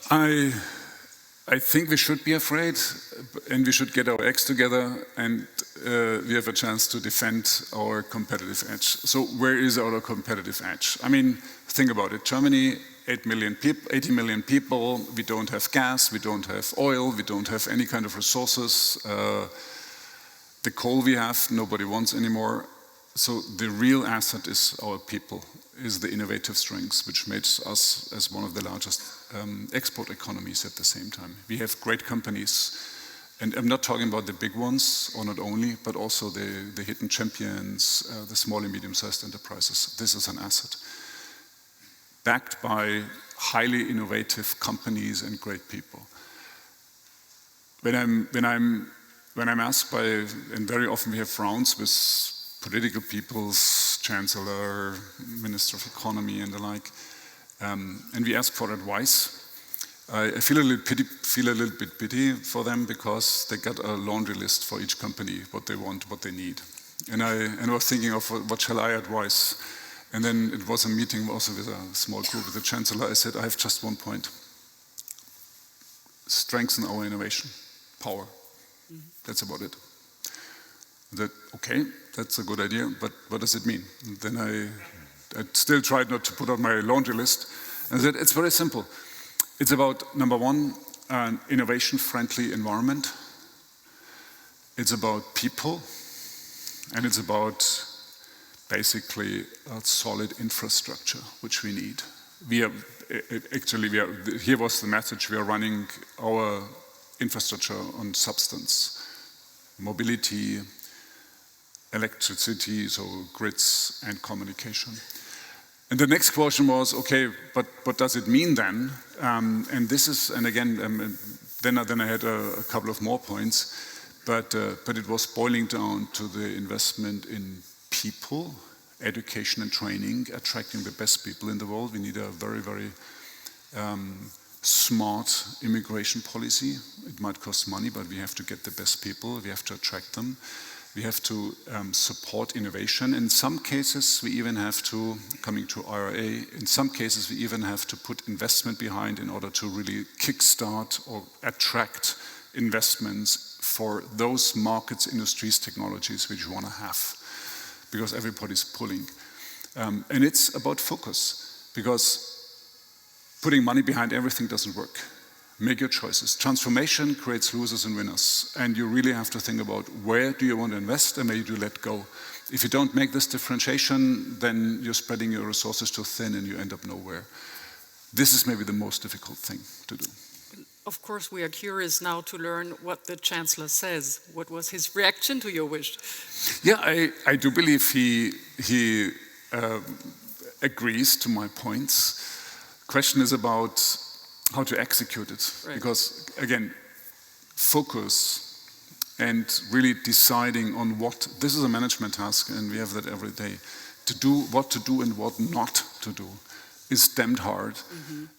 I think we should be afraid, and we should get our acts together, and we have a chance to defend our competitive edge. So where is our competitive edge? I mean, think about it. Germany, 80 million people, we don't have gas, we don't have oil, we don't have any kind of resources. The coal we have, nobody wants anymore. So the real asset is our people, is the innovative strengths, which makes us as one of the largest export economies at the same time. We have great companies, and I'm not talking about the big ones, or not only, but also the hidden champions, the small and medium-sized enterprises. This is an asset, backed by highly innovative companies and great people. When I'm asked by, and very often we have rounds with political peoples, chancellor, minister of economy and the like, and we ask for advice. I feel a little bit pity for them, because they got a laundry list for each company, what they want, what they need. And I was thinking of what shall I advise? And then it was a meeting also with a small group with the chancellor. I said, I have just one point. Strengthen our innovation power. That's about it. That, okay, that's a good idea, but what does it mean? And then I still tried not to put on my laundry list. And I said, it's very simple. It's about, number one, an innovation-friendly environment. It's about people, and it's about basically a solid infrastructure, which we need. Here was the message: we are running our infrastructure on substance, mobility, electricity, so grids and communication. And the next question was, okay, but what does it mean then? And this is, and again, then I had a couple of more points, but it was boiling down to the investment in people, education and training, attracting the best people in the world. We need a very, very smart immigration policy. It might cost money, but we have to get the best people. We have to attract them. We have to support innovation. In some cases, we even have to, coming to IRA, in some cases we even have to put investment behind in order to really kickstart or attract investments for those markets, industries, technologies which you want to have, because everybody's pulling. And it's about focus, because putting money behind everything doesn't work. Make your choices. Transformation creates losers and winners, and you really have to think about where do you want to invest and where do you let go. If you don't make this differentiation, then you're spreading your resources too thin and you end up nowhere. This is maybe the most difficult thing to do. Of course, we are curious now to learn what the Chancellor says. What was his reaction to your wish? Yeah, I do believe he agrees to my points. Question is about how to execute it. Right. Because, again, focus and really deciding on what, this is a management task, and we have that every day, to do what to do and what not to do is damned hard.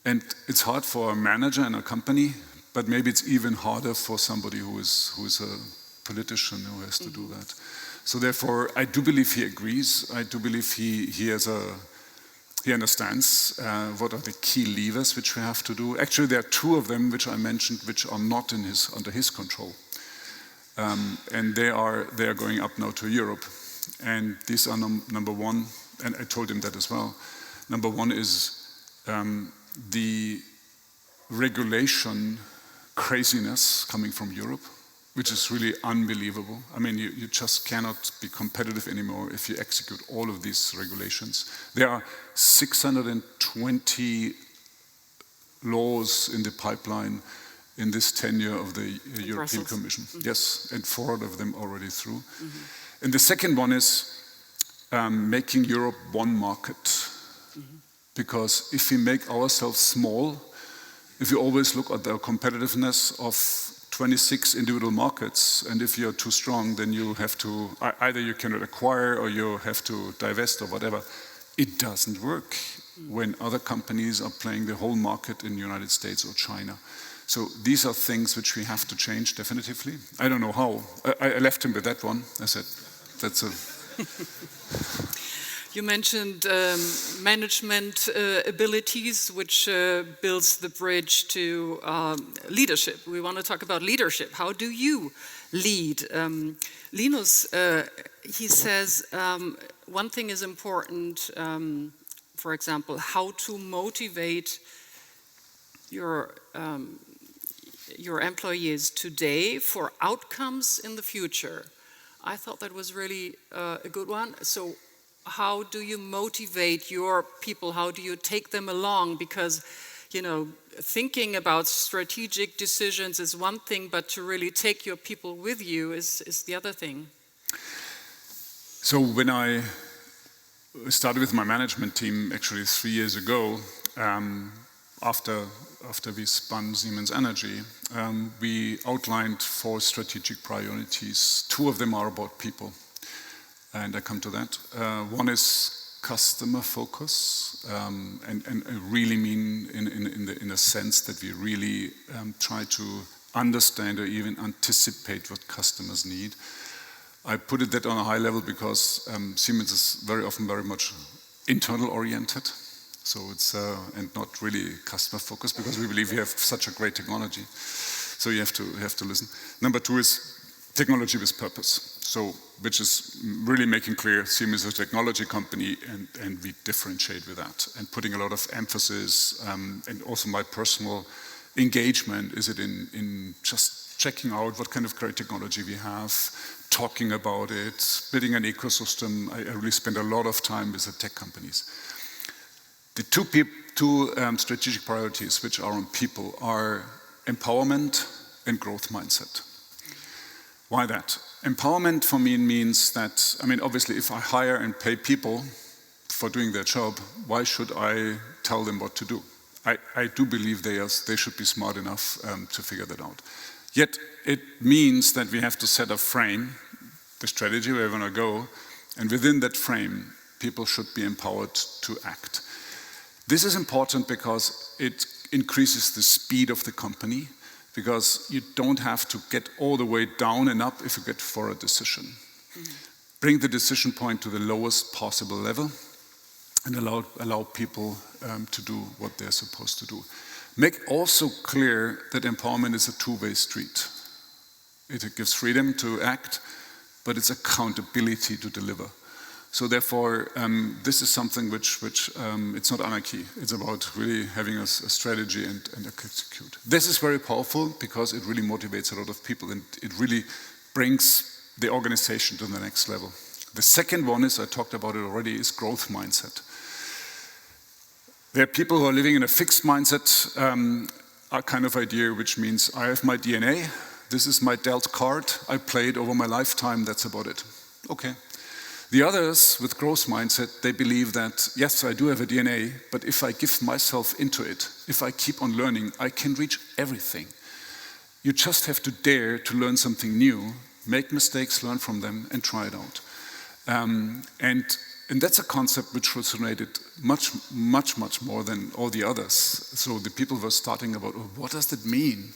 And it's hard for a manager in a company, but maybe it's even harder for somebody who is a politician who has to do that. So therefore, I do believe he agrees. I do believe he understands what are the key levers which we have to do. Actually, there are two of them which I mentioned which are not under his control. And they are going up now to Europe. And these are number one, and I told him that as well. Number one is the regulation craziness coming from Europe, which is really unbelievable. I mean, you just cannot be competitive anymore if you execute all of these regulations. There are 620 laws in the pipeline in this tenure of the European Commission. Yes, and 4 of them already through. And the second one is making Europe one market. Because if we make ourselves small, if we always look at the competitiveness of 26 individual markets, and if you're too strong, then you have to, either you cannot acquire or you have to divest or whatever. It doesn't work when other companies are playing the whole market in the United States or China. So these are things which we have to change definitively. I don't know how. I left him with that one. I said, that's a... You mentioned management abilities, which builds the bridge to leadership. We want to talk about leadership. How do you lead? Linus, he says one thing is important, for example, how to motivate your employees today for outcomes in the future. I thought that was really a good one. So how do you motivate your people? How do you take them along? Because, you know, thinking about strategic decisions is one thing, but to really take your people with you is the other thing. So when I started with my management team actually 3 years ago, after we spun Siemens AG, we outlined 4 strategic priorities. 2 of them are about people, and I come to that. One is customer focus, and I really mean in a sense that we really try to understand or even anticipate what customers need. I put it that on a high level because Siemens is very often very much internal oriented. So it's and not really customer focused because we believe we have such a great technology. So you have to listen. Number 2 is technology with purpose. So which is really making clear Siemens is a technology company and we differentiate with that and putting a lot of emphasis and also my personal engagement is it in just checking out what kind of great technology we have, talking about it, building an ecosystem. I really spend a lot of time with the tech companies. The two strategic priorities which are on people are empowerment and growth mindset. Why that? Empowerment for me means that, I mean, obviously if I hire and pay people for doing their job, why should I tell them what to do? I do believe they should be smart enough to figure that out. Yet it means that we have to set a frame, the strategy where we want to go, and within that frame, people should be empowered to act. This is important because it increases the speed of the company, because you don't have to get all the way down and up if you get for a decision. Mm-hmm. Bring the decision point to the lowest possible level and allow people to do what they're supposed to do. Make also clear that empowerment is a two-way street. It gives freedom to act, but it's accountability to deliver. So therefore, this is something which it's not anarchy. It's about really having a strategy and execute. This is very powerful because it really motivates a lot of people and it really brings the organization to the next level. The second one is, I talked about it already, is growth mindset. There are people who are living in a fixed mindset, a kind of idea which means I have my DNA, this is my dealt card, I play it over my lifetime, that's about it. Okay. The others with growth mindset, they believe that, yes, I do have a DNA, but if I give myself into it, if I keep on learning, I can reach everything. You just have to dare to learn something new, make mistakes, learn from them, and try it out. And that's a concept which resonated much more than all the others. So the people were starting about, oh, what does that mean?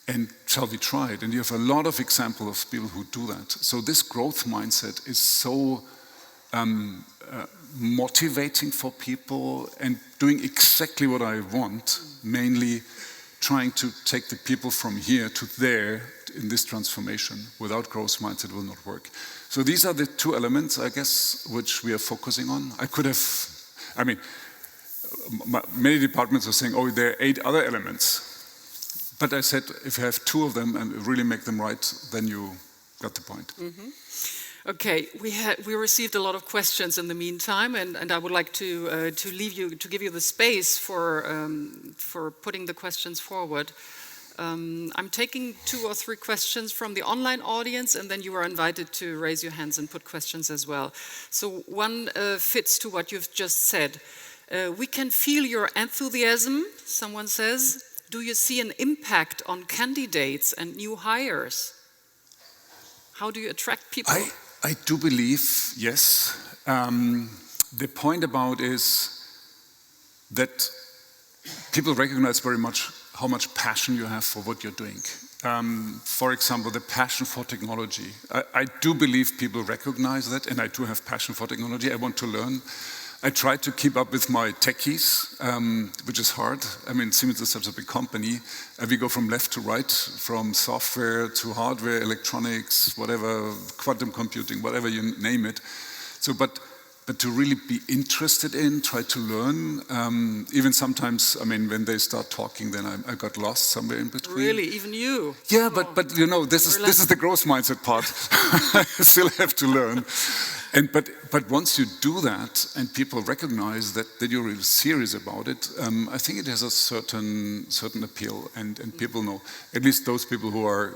And shall we try it? And you have a lot of examples of people who do that. So this growth mindset is so motivating for people and doing exactly what I want, mainly trying to take the people from here to there in this transformation. Without growth mindset, it will not work. So these are the two elements, I guess, which we are focusing on. Many departments are saying, oh, there are 8 other elements. But I said, if you have 2 of them and really make them right, then you got the point. Mm-hmm. Okay, we received a lot of questions in the meantime, and I would like to give you the space for putting the questions forward. I'm taking 2 or 3 questions from the online audience, and then you are invited to raise your hands and put questions as well. So one fits to what you've just said. We can feel your enthusiasm, someone says. Do you see an impact on candidates and new hires? How do you attract people? I do believe, yes. The point about is that people recognize very much how much passion you have for what you're doing. For example, the passion for technology. I do believe people recognize that, and I do have passion for technology. I want to learn. I try to keep up with my techies, which is hard. I mean, Siemens is such a big company. We go from left to right, from software to hardware, electronics, whatever, quantum computing, whatever you name it. So, but to really be interested in, try to learn. Even sometimes, I mean, when they start talking, then I got lost somewhere in between. Really, even you? Yeah, but you know, this is the growth mindset part. I still have to learn. But once you do that and people recognize that you're really serious about it, I think it has a certain appeal, and people know, at least those people who are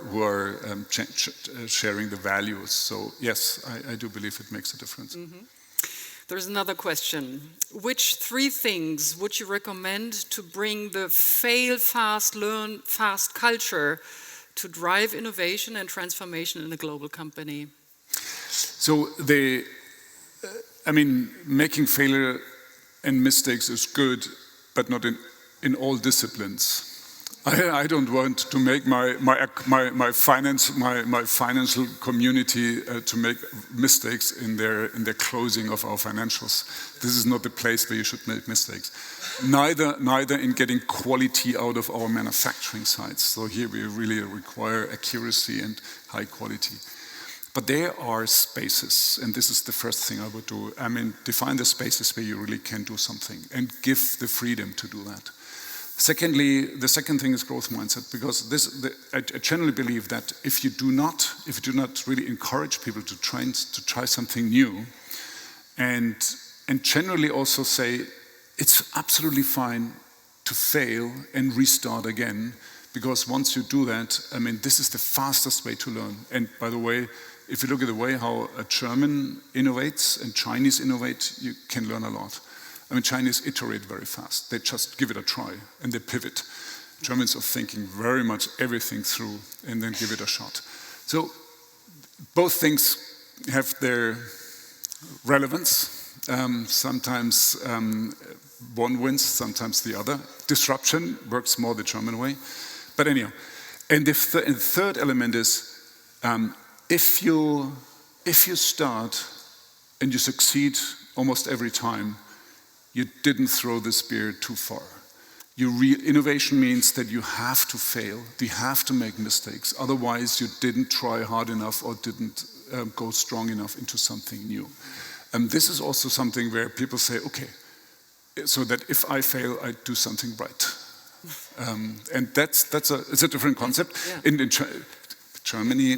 sharing the values. So yes, I do believe it makes a difference. Mm-hmm. There's another question. Which 3 things would you recommend to bring the fail fast, learn fast culture to drive innovation and transformation in a global company? So I mean, making failure and mistakes is good, but not in all disciplines. I don't want to make my financial community to make mistakes in their closing of our financials. This is not the place where you should make mistakes. Neither in getting quality out of our manufacturing sites. So here we really require accuracy and high quality. But there are spaces, and this is the first thing I would do. I mean, define the spaces where you really can do something and give the freedom to do that. Secondly, the second thing is growth mindset, because I generally believe that if you do not really encourage people to try something new, and generally also say it's absolutely fine to fail and restart again, because once you do that, I mean, this is the fastest way to learn. And by the way, if you look at the way how a German innovates and Chinese innovate, you can learn a lot. I mean, Chinese iterate very fast. They just give it a try and they pivot. Germans are thinking very much everything through and then give it a shot. So both things have their relevance. Sometimes one wins, sometimes the other. Disruption works more the German way. But anyhow, and the third element is if you start and you succeed almost every time, you didn't throw the spear too far. Innovation means that you have to fail, you have to make mistakes. Otherwise, you didn't try hard enough or didn't go strong enough into something new. This is also something where people say, okay, so that if I fail, I do something right. And it's a different concept. Yeah. In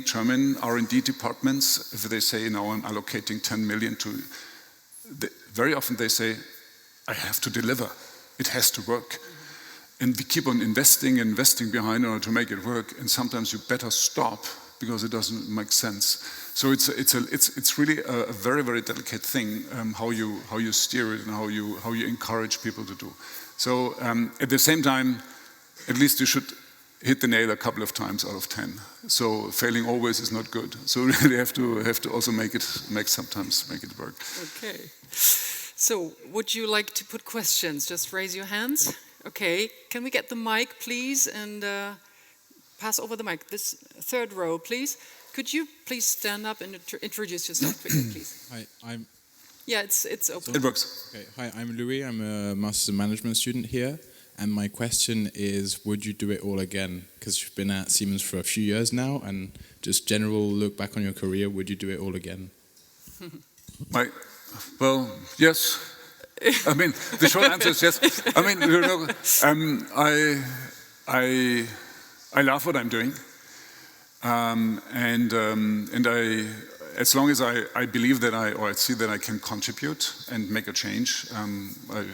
German R&D departments, if they say, now I'm allocating 10 million very often they say, I have to deliver. It has to work. And we keep on investing behind in order to make it work. And sometimes you better stop because it doesn't make sense. So it's really a very, very delicate thing how you steer it and how you encourage people to do. So at the same time, at least you should hit the nail a couple of times out of 10. So failing always is not good. So you really have to also sometimes make it work. Okay. So would you like to put questions? Just raise your hands. Okay. Can we get the mic, please, and pass over the mic? This third row, please. Could you please stand up and introduce yourself quickly, please? Hi, Yeah, it's open. It works. Okay. Hi, I'm Louis. I'm a Master's Management student here. And my question is, would you do it all again? Because you've been at Siemens for a few years now, and just general look back on your career, would you do it all again? Well, yes. I mean, the short answer is yes. I mean, you know, I love what I'm doing, and I, as long as I believe that I see that I can contribute and make a change, I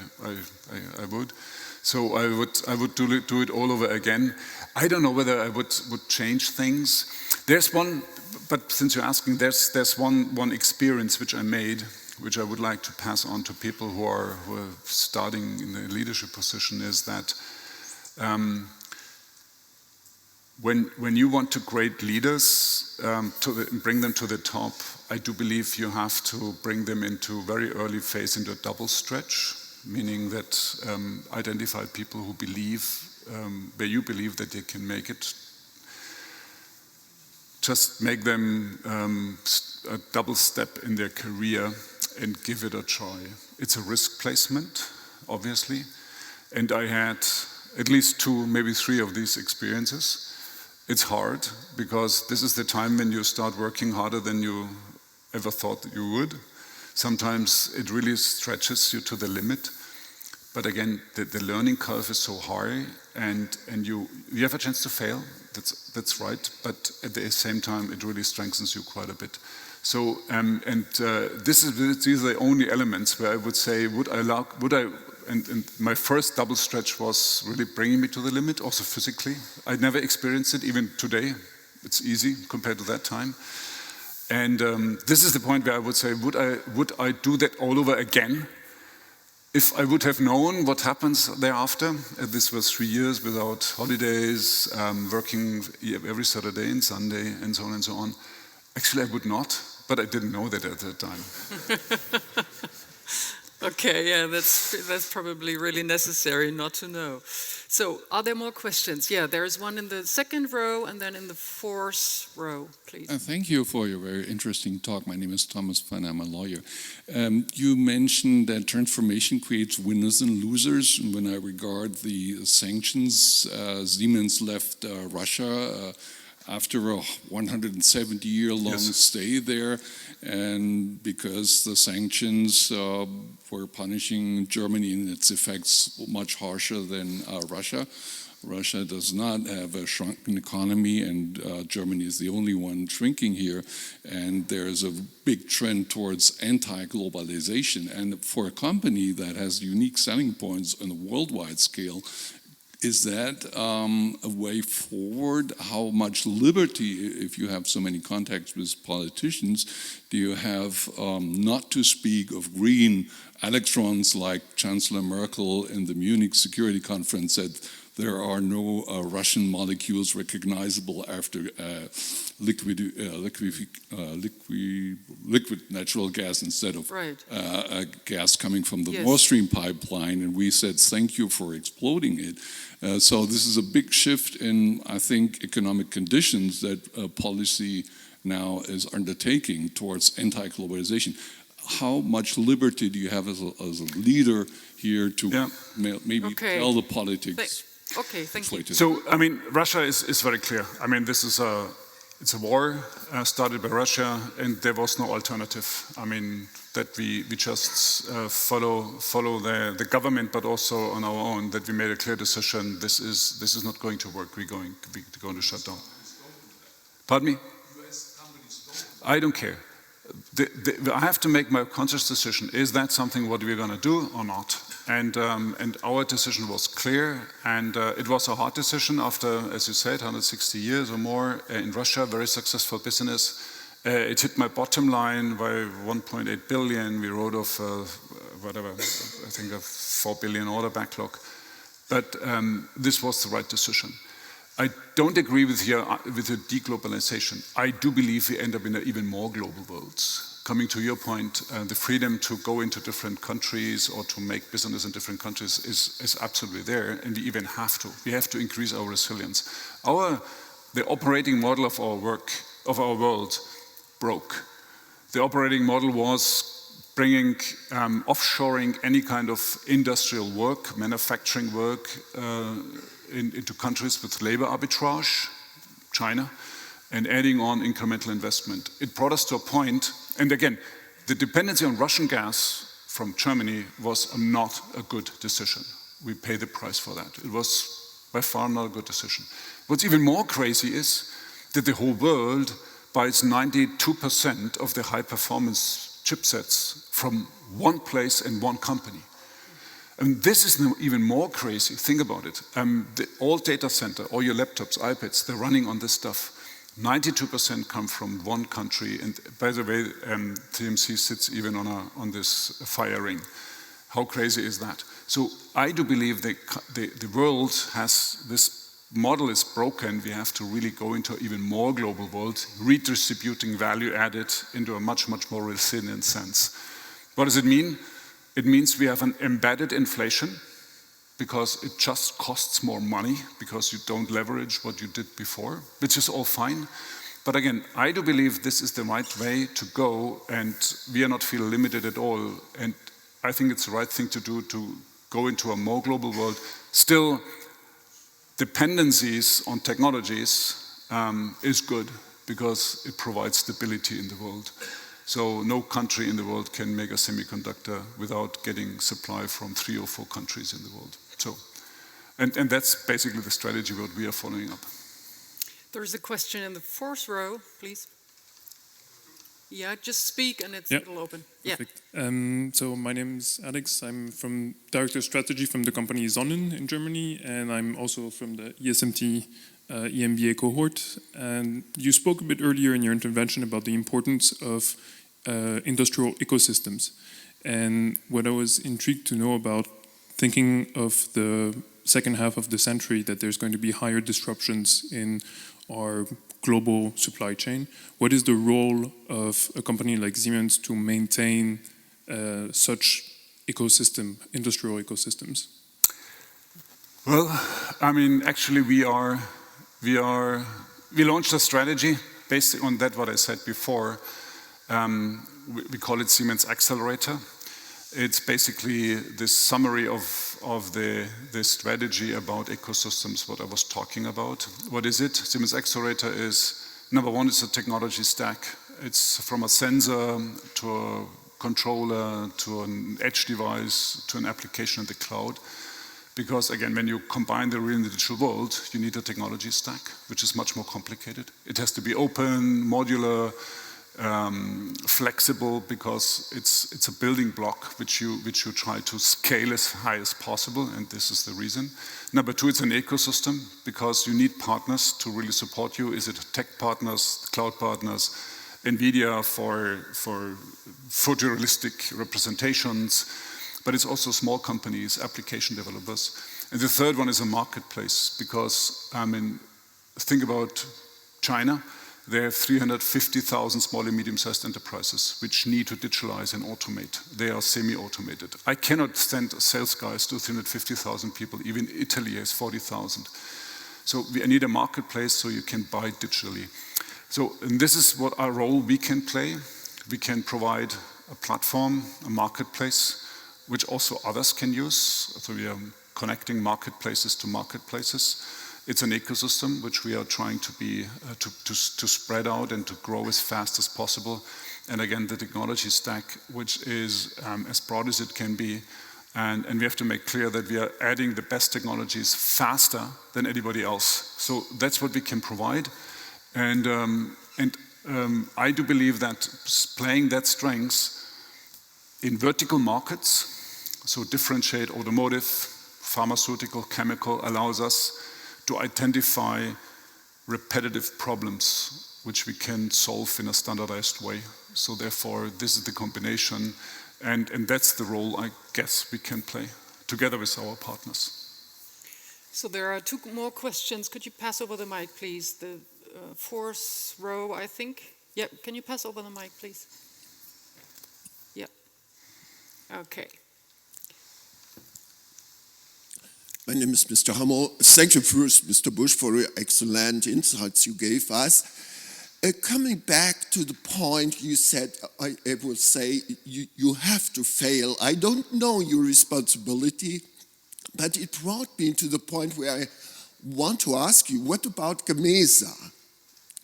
would. So I would do it all over again. I don't know whether I would change things. There's one, but since you're asking, there's one experience which I made, which I would like to pass on to people who are starting in the leadership position, is that when you want to create leaders, bring them to the top, I do believe you have to bring them into very early phase into a double stretch. Meaning that identify people who believe, where you believe that they can make it. just make them a double step in their career and give it a try. It's a risk placement, obviously, and I had at least 2, maybe 3 of these experiences. It's hard because this is the time when you start working harder than you ever thought that you would. Sometimes it really stretches you to the limit. But again, the learning curve is so high, and you have a chance to fail. That's right. But at the same time, it really strengthens you quite a bit. So, these are the only elements where I would say, and my first double stretch was really bringing me to the limit, also physically. I never experienced it, even today. It's easy compared to that time. And this is the point where I would say, would I do that all over again? If I would have known what happens thereafter, this was 3 years without holidays, working every Saturday and Sunday, and so on and so on. Actually, I would not, but I didn't know that at that time. Okay, yeah, that's probably really necessary not to know. So, are there more questions? Yeah, there's one in the second row and then in the fourth row, please. Thank you for your very interesting talk. My name is Thomas Fein, I'm a lawyer. You mentioned that transformation creates winners and losers. And when I regard the sanctions, Siemens left Russia after a 170-year-long stay there, and because the sanctions were punishing Germany and its effects much harsher than Russia. Russia does not have a shrunken economy, and Germany is the only one shrinking here, and there's a big trend towards anti-globalization. And for a company that has unique selling points on a worldwide scale, is that a way forward? How much liberty, if you have so many contacts with politicians, do you have not to speak of green electrons like Chancellor Merkel in the Munich Security Conference said there are no Russian molecules recognizable after liquid natural gas instead of gas coming from the Nord Stream pipeline, and we said thank you for exploding it. So this is a big shift in, I think, economic conditions that policy now is undertaking towards anti-globalization. How much liberty do you have as a leader here to maybe tell the politics? Okay, thank you. So, I mean, Russia is very clear. I mean, it's a war started by Russia, and there was no alternative. I mean, that we just follow the government, but also on our own. That we made a clear decision. This is not going to work. We're going to shut down. Pardon me? I don't care. I have to make my conscious decision. Is that something what we're going to do or not? And our decision was clear, and it was a hard decision after, as you said, 160 years or more in Russia, very successful business. It hit my bottom line by 1.8 billion. We wrote off, whatever, I think a 4 billion order backlog. But this was the right decision. I don't agree with the deglobalization. I do believe we end up in an even more global world. Coming to your point, the freedom to go into different countries or to make business in different countries is absolutely there, and we even have to. We have to increase our resilience. The operating model of our world broke. The operating model was bringing offshoring any kind of industrial work, manufacturing work into countries with labor arbitrage, China, and adding on incremental investment. It brought us to a point, and again, the dependency on Russian gas from Germany was not a good decision. We pay the price for that. It was by far not a good decision. What's even more crazy is that the whole world buys 92% of the high-performance chipsets from one place and one company. And this is even more crazy. Think about it. All data center, all your laptops, iPads, they're running on this stuff. 92% come from one country. And by the way, TMC sits even on this fire ring. How crazy is that? So I do believe the world has this model is broken. We have to really go into an even more global world, redistributing value added into a much, much more resilient sense. What does it mean? It means we have an embedded inflation because it just costs more money because you don't leverage what you did before, which is all fine. But again, I do believe this is the right way to go, and we are not feel limited at all. And I think it's the right thing to do to go into a more global world. Still, dependencies on technologies is good because it provides stability in the world. So no country in the world can make a semiconductor without getting supply from 3 or 4 countries in the world. So, and that's basically the strategy what we are following up. There's a question in the 4th row, please. Yeah, just speak and it'll open. Perfect. Yeah. So my name is Alex. I'm from Director of Strategy from the company Sonnen in Germany, and I'm also from the ESMT EMBA cohort. And you spoke a bit earlier in your intervention about the importance of industrial ecosystems. And what I was intrigued to know about, thinking of the second half of the century, that there's going to be higher disruptions in our global supply chain. What is the role of a company like Siemens to maintain such ecosystem, industrial ecosystems? Well, I mean, actually we launched a strategy based on that what I said before. We call it Siemens Accelerator. It's basically this summary of the strategy about ecosystems, what I was talking about. What is it? Siemens Accelerator is, number one, it's a technology stack. It's from a sensor to a controller to an edge device to an application in the cloud. Because again, when you combine the real and the digital world, you need a technology stack, which is much more complicated. It has to be open, modular, flexible, because it's a building block which you try to scale as high as possible, and this is the reason. Number two, it's an ecosystem, because you need partners to really support you. Is it tech partners, cloud partners, NVIDIA for photorealistic representations, but it's also small companies, application developers. And the third one is a marketplace, because I mean, think about China. They have 350,000 small and medium-sized enterprises which need to digitalize and automate. They are semi-automated. I cannot send sales guys to 350,000 people. Even Italy has 40,000. So we need a marketplace so you can buy digitally. So and this is what our role we can play. We can provide a platform, a marketplace, which also others can use. So we are connecting marketplaces to marketplaces. It's an ecosystem which we are trying to be to spread out and to grow as fast as possible. And again, the technology stack, which is as broad as it can be, and we have to make clear that we are adding the best technologies faster than anybody else. So that's what we can provide, and I do believe that playing that strength in vertical markets, so differentiate automotive, pharmaceutical, chemical, allows us to identify repetitive problems which we can solve in a standardized way. So therefore, this is the combination, and that's the role I guess we can play together with our partners. So there are 2 more questions. Could you pass over the mic, please? The 4th row, I think. Yeah, can you pass over the mic, please? Yeah. Okay. My name is Mr. Hummel. Thank you first, Mr. Busch, for your excellent insights you gave us. Coming back to the point you said, I will say, you have to fail. I don't know your responsibility, but it brought me to the point where I want to ask you, what about Gamesa?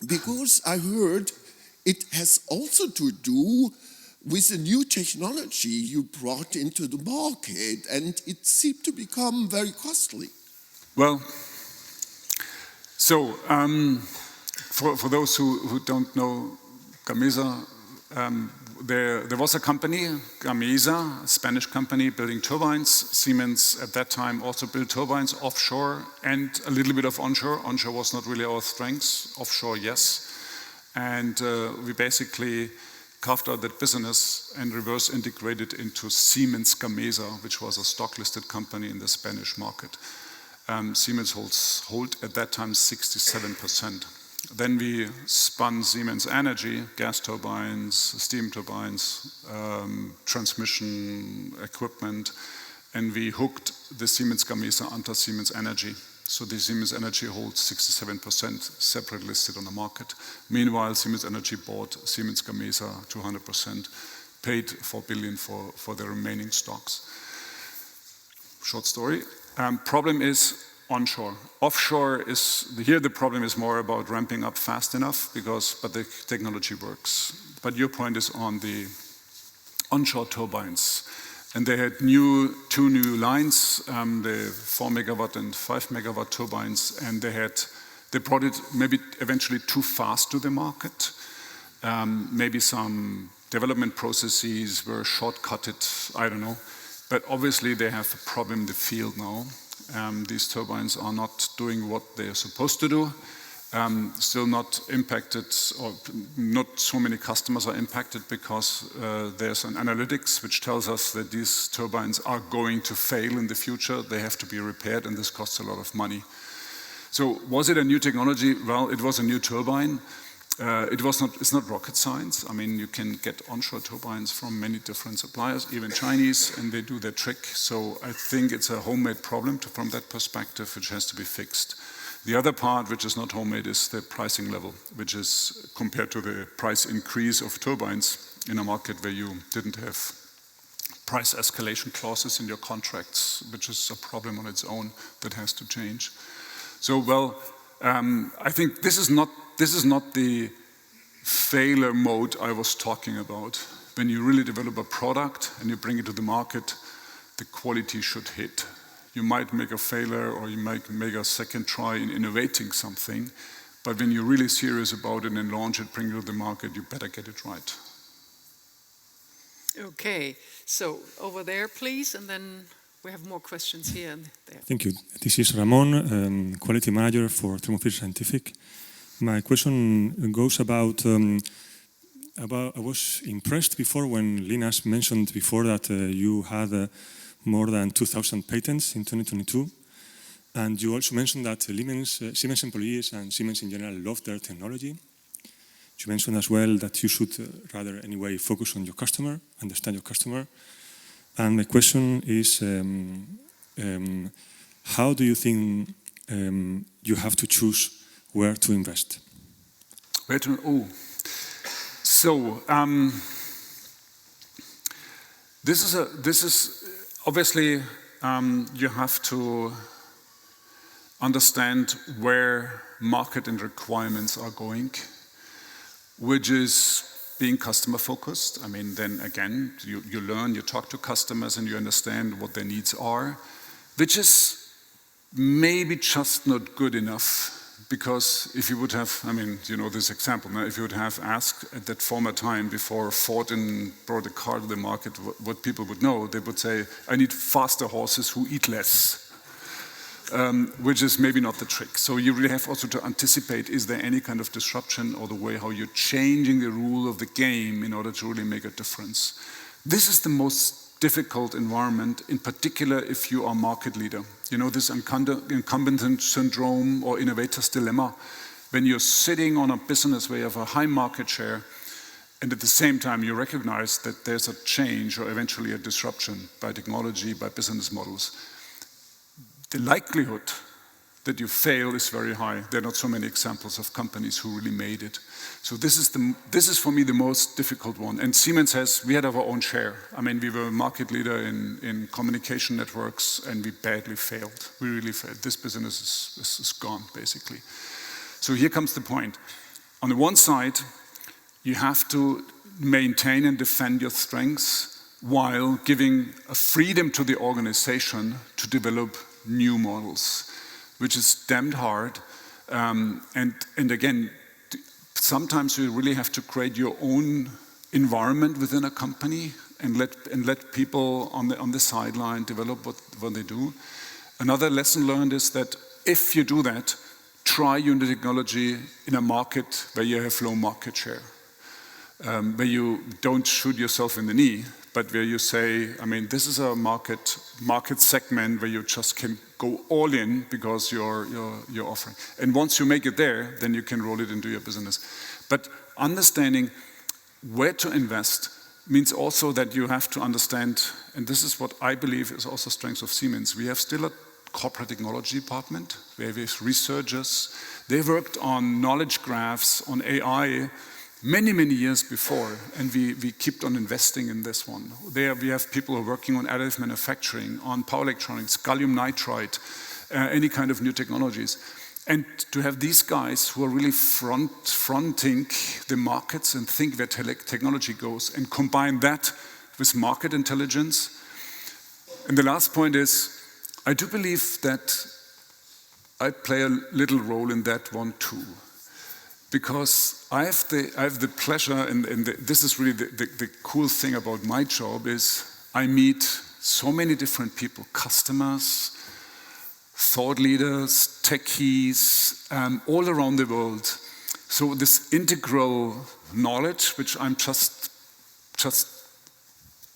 Because I heard it has also to do with the new technology you brought into the market, and it seemed to become very costly. Well, so for those who don't know Gamesa, there was a company, Gamesa, a Spanish company building turbines. Siemens at that time also built turbines offshore and a little bit of onshore. Onshore was not really our strength, offshore yes. And we basically carved out that business and reverse integrated into Siemens Gamesa, which was a stock-listed company in the Spanish market. Siemens hold at that time 67%. Then we spun Siemens Energy, gas turbines, steam turbines, transmission equipment, and we hooked the Siemens Gamesa under Siemens Energy. So the Siemens Energy holds 67% separate listed on the market. Meanwhile, Siemens Energy bought Siemens Gamesa 200%, paid 4 billion for the remaining stocks. Short story. Problem is onshore. Offshore is, here the problem is more about ramping up fast enough, but the technology works. But your point is on the onshore turbines. And they had two new lines, the 4 megawatt and 5 megawatt turbines, and they brought it maybe eventually too fast to the market. Maybe some development processes were shortcutted, I don't know. But obviously they have a problem in the field now. These turbines are not doing what they're supposed to do. Still not impacted, or not so many customers are impacted because there's an analytics which tells us that these turbines are going to fail in the future. They have to be repaired, and this costs a lot of money. So was it a new technology? Well, it was a new turbine. It's not rocket science. I mean, you can get onshore turbines from many different suppliers, even Chinese, and they do their trick. So I think it's a homemade problem from that perspective, which has to be fixed. The other part, which is not homemade, is the pricing level, which is compared to the price increase of turbines in a market where you didn't have price escalation clauses in your contracts, which is a problem on its own that has to change. So, well, I think this is not the failure mode I was talking about. When you really develop a product and you bring it to the market, the quality should hit. You might make a failure, or you might make a second try in innovating something, but when you're really serious about it and launch it, bring it to the market, you better get it right. Okay, so over there, please, and then we have more questions here and there. Thank you. This is Ramon, Quality Manager for Thermo Fisher Scientific. My question goes about I was impressed before when Linus mentioned before that you had more than 2,000 patents in 2022. And you also mentioned that Siemens employees and Siemens in general love their technology. You mentioned as well that you should rather anyway focus on your customer, understand your customer. And my question is, how do you think you have to choose where to invest? So this is obviously you have to understand where market and requirements are going, which is being customer focused. I mean, then again, you learn, you talk to customers and you understand what their needs are, which is maybe just not good enough. Because if you would have, I mean, you know this example, now, if you would have asked at that former time before Ford brought a car to the market, what people would know, they would say, I need faster horses who eat less, which is maybe not the trick. So you really have also to anticipate, is there any kind of disruption or the way how you're changing the rule of the game in order to really make a difference. This is the most difficult environment, in particular if you are market leader. You know, this incumbent syndrome or innovator's dilemma, when you're sitting on a business where you have a high market share and at the same time you recognize that there's a change or eventually a disruption by technology, by business models. The likelihood that you fail is very high. There are not so many examples of companies who really made it. So this is for me the most difficult one. And Siemens we had our own share. I mean, we were a market leader in communication networks and we badly failed. We really failed. This business is gone, basically. So here comes the point. On the one side, you have to maintain and defend your strengths while giving a freedom to the organization to develop new models, which is damned hard. And again, sometimes you really have to create your own environment within a company and let people on the sideline develop what they do. Another lesson learned is that if you do that, try your technology in a market where you have low market share, where you don't shoot yourself in the knee, but where you say, I mean, this is a market segment where you just can go all in because you're offering. And once you make it there, then you can roll it into your business. But understanding where to invest means also that you have to understand, and this is what I believe is also strengths of Siemens. We have still a corporate technology department, where we have researchers. They worked on knowledge graphs, on AI, many, many years before, and we kept on investing in this one. There we have people who are working on additive manufacturing, on power electronics, gallium nitride, any kind of new technologies. And to have these guys who are really fronting the markets and think where technology goes, and combine that with market intelligence. And the last point is, I do believe that I play a little role in that one too. Because I have the pleasure, and this is really the cool thing about my job, is I meet so many different people, customers, thought leaders, techies, all around the world. So this integral knowledge, which I'm just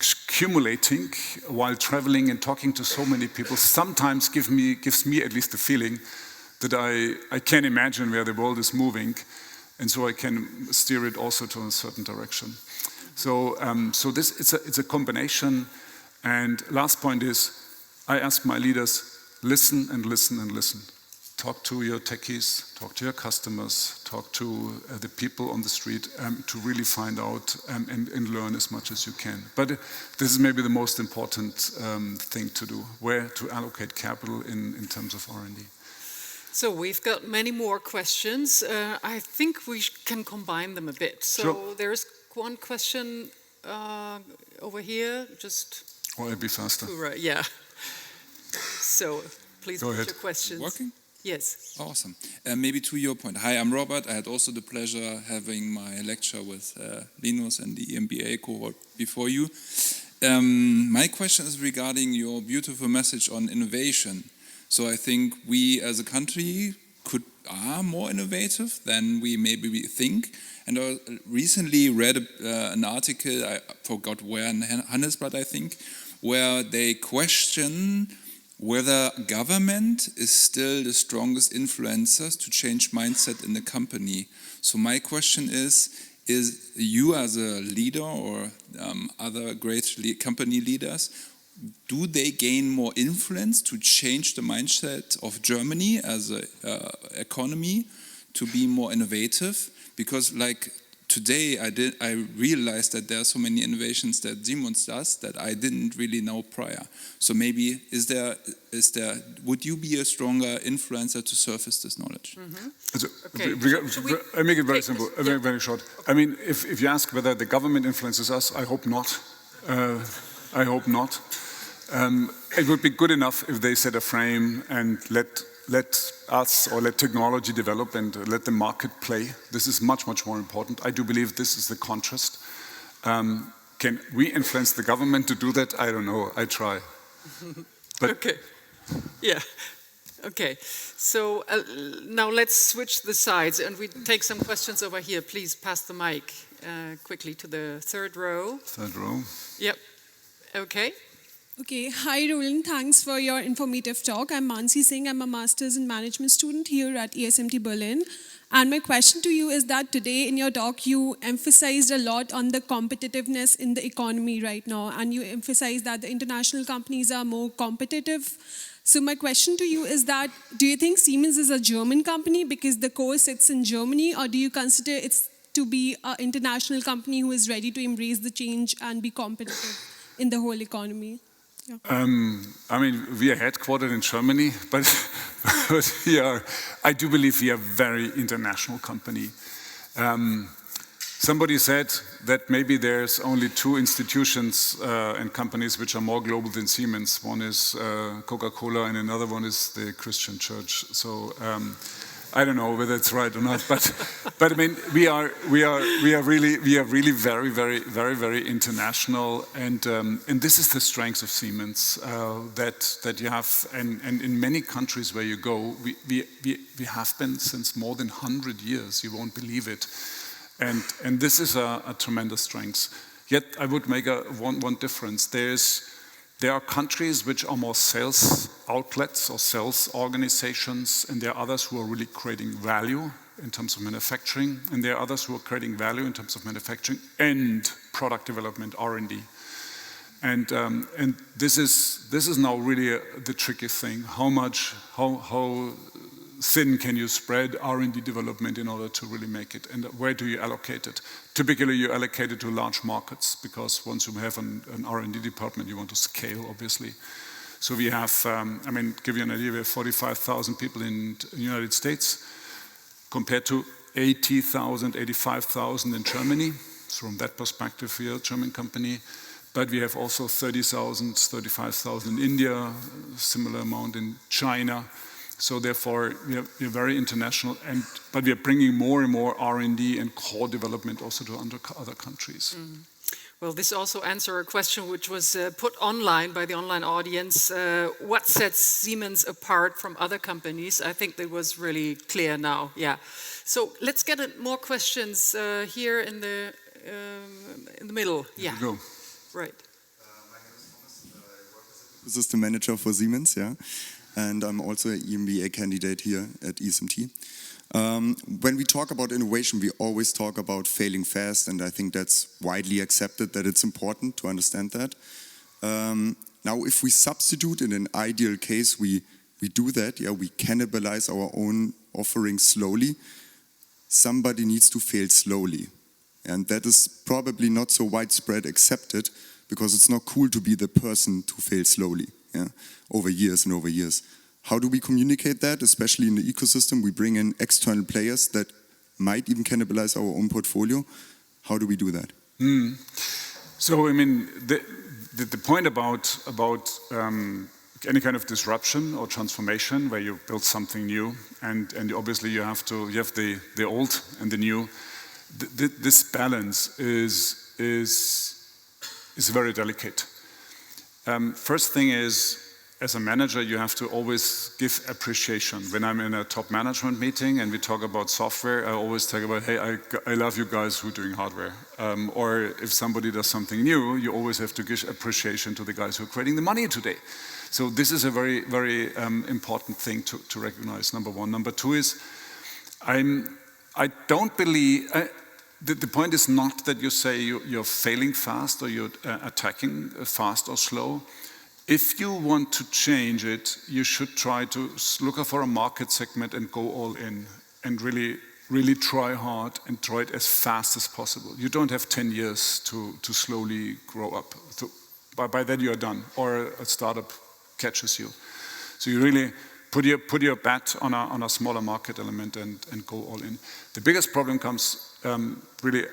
accumulating while traveling and talking to so many people, sometimes gives me at least the feeling that I can imagine where the world is moving, and so I can steer it also to a certain direction. So it's a combination. And last point is, I ask my leaders, listen and listen and listen. Talk to your techies, talk to your customers, talk to the people on the street to really find out and learn as much as you can. But this is maybe the most important thing to do, where to allocate capital in terms of R&D. So we've got many more questions. I think we can combine them a bit. So sure. There's one question over here, just... Or I'll be faster. Yeah. So please Go put ahead. your questions. Working? Yes. Awesome. Maybe to your point. Hi, I'm Robert. I had also the pleasure having my lecture with Linus and the MBA cohort before you. My question is regarding your beautiful message on innovation. So I think we as a country are more innovative than we think. And I recently read an article, I forgot where, in Handelsblatt I think, where they question whether government is still the strongest influencers to change mindset in the company. So my question is you as a leader or other great company leaders, do they gain more influence to change the mindset of Germany as an economy to be more innovative? Because like today I realized that there are so many innovations that Siemens does that I didn't really know prior. So maybe would you be a stronger influencer to surface this knowledge? Okay. I make it very simple, very short. I mean, if you ask whether the government influences us, I hope not. I hope not. It would be good enough if they set a frame and let us or let technology develop and let the market play. This is much, much more important. I do believe this is the contrast. Can we influence the government to do that? I don't know. I try. But okay. Yeah. Okay. So now let's switch the sides and we take some questions over here. Please pass the mic quickly to the third row. Third row. Yep. Okay. Okay, hi Roland, thanks for your informative talk. I'm Mansi Singh, I'm a Master's in Management student here at ESMT Berlin. And my question to you is that today in your talk you emphasized a lot on the competitiveness in the economy right now, and you emphasized that the international companies are more competitive. So my question to you is that, do you think Siemens is a German company because the core sits in Germany, or do you consider it to be an international company who is ready to embrace the change and be competitive in the whole economy? Yeah. I mean, we are headquartered in Germany, but I do believe we are a very international company. Somebody said that maybe there's only two institutions and companies which are more global than Siemens. One is Coca-Cola and another one is the Christian Church. So I don't know whether it's right or not, but I mean we are really very international, and this is the strength of Siemens that you have, and in many countries where you go, we have been since more than 100 years. You won't believe it, and this is a tremendous strength. Yet I would make one difference. There are countries which are more sales outlets or sales organizations, and there are others who are really creating value in terms of manufacturing, and there are others who are creating value in terms of manufacturing and product development, R&D. And this is now really the tricky thing. How thin can you spread R&D development in order to really make it? And where do you allocate it? Typically, you allocate it to large markets, because once you have an R&D department, you want to scale, obviously. So we have, give you an idea, we have 45,000 people in the United States compared to 80,000, 85,000 in Germany. So from that perspective, we are a German company. But we have also 30,000, 35,000 in India, similar amount in China. So therefore, we are very international, but we are bringing more and more R&D and core development also to other countries. Mm. Well, this also answers a question which was put online by the online audience. What sets Siemens apart from other companies? I think that was really clear now. Yeah. So let's get more questions here in the middle. Yeah. Go. Right. My name is Thomas. I work as a system manager for Siemens. Yeah. And I'm also an EMBA candidate here at ESMT. When we talk about innovation, we always talk about failing fast, and I think that's widely accepted that it's important to understand that. Now, if we substitute in an ideal case, we do that, yeah, we cannibalize our own offering slowly. Somebody needs to fail slowly. And that is probably not so widespread accepted, because it's not cool to be the person to fail slowly. Yeah, over years and over years. How do we communicate that, especially in the ecosystem? We bring in external players that might even cannibalize our own portfolio. How do we do that? So, I mean, the point about any kind of disruption or transformation where you build something new, and obviously you have the old and the new. This balance is very delicate. First thing is, as a manager, you have to always give appreciation. When I'm in a top management meeting and we talk about software, I always talk about, hey, I love you guys who are doing hardware. Or if somebody does something new, you always have to give appreciation to the guys who are creating the money today. So this is a very, very important thing to recognize, number one. Number two is, I don't believe, the point is not that you say you're failing fast or you're attacking fast or slow. If you want to change it, you should try to look for a market segment and go all in and really, really try hard and try it as fast as possible. You don't have 10 years to slowly grow up. By then you're done, or a startup catches you. So you really put your bet on a smaller market element and go all in. The biggest problem comes really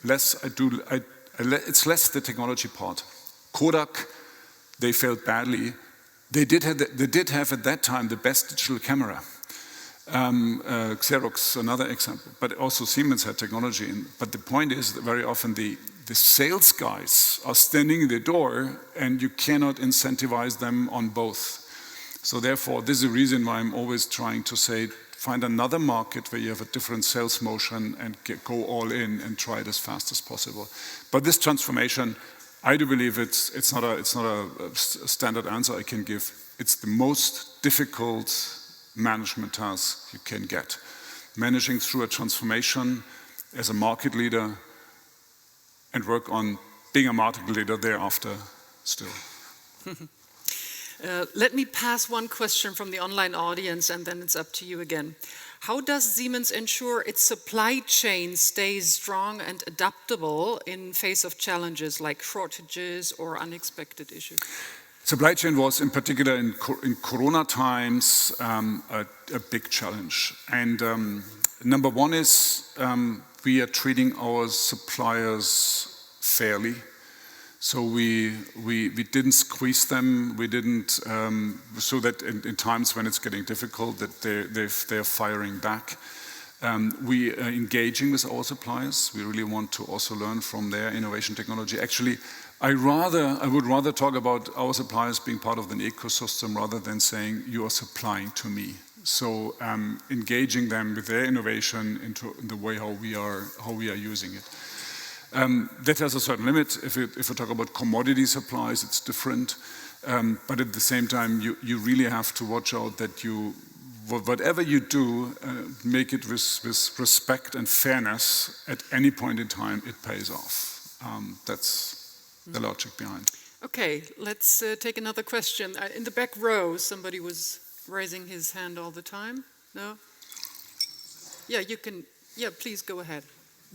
it's less the technology part. Kodak, they failed badly. They did have at that time the best digital camera. Xerox, another example, but also Siemens had technology. But the point is that very often the sales guys are standing in the door and you cannot incentivize them on both. So therefore, this is the reason why I'm always trying to say, find another market where you have a different sales motion and go all in and try it as fast as possible. But this transformation, I do believe it's not a standard answer I can give. It's the most difficult management task you can get. Managing through a transformation as a market leader and work on being a market leader thereafter still. Let me pass one question from the online audience, and then it's up to you again. How does Siemens ensure its supply chain stays strong and adaptable in face of challenges like shortages or unexpected issues? Supply chain was, in particular in Corona times, a big challenge. And number one is we are treating our suppliers fairly. So we didn't squeeze them. We didn't so that in times when it's getting difficult that they're firing back. We are engaging with our suppliers. We really want to also learn from their innovation technology. Actually, I would rather talk about our suppliers being part of an ecosystem rather than saying you are supplying to me. So engaging them with their innovation into the way how we are using it. That has a certain limit. If we talk about commodity supplies, it's different. But at the same time, you really have to watch out that whatever you do, make it with respect and fairness. At any point in time, it pays off. That's the logic behind. Okay, let's take another question. In the back row, somebody was raising his hand all the time. No? Yeah, you can. Yeah, please go ahead.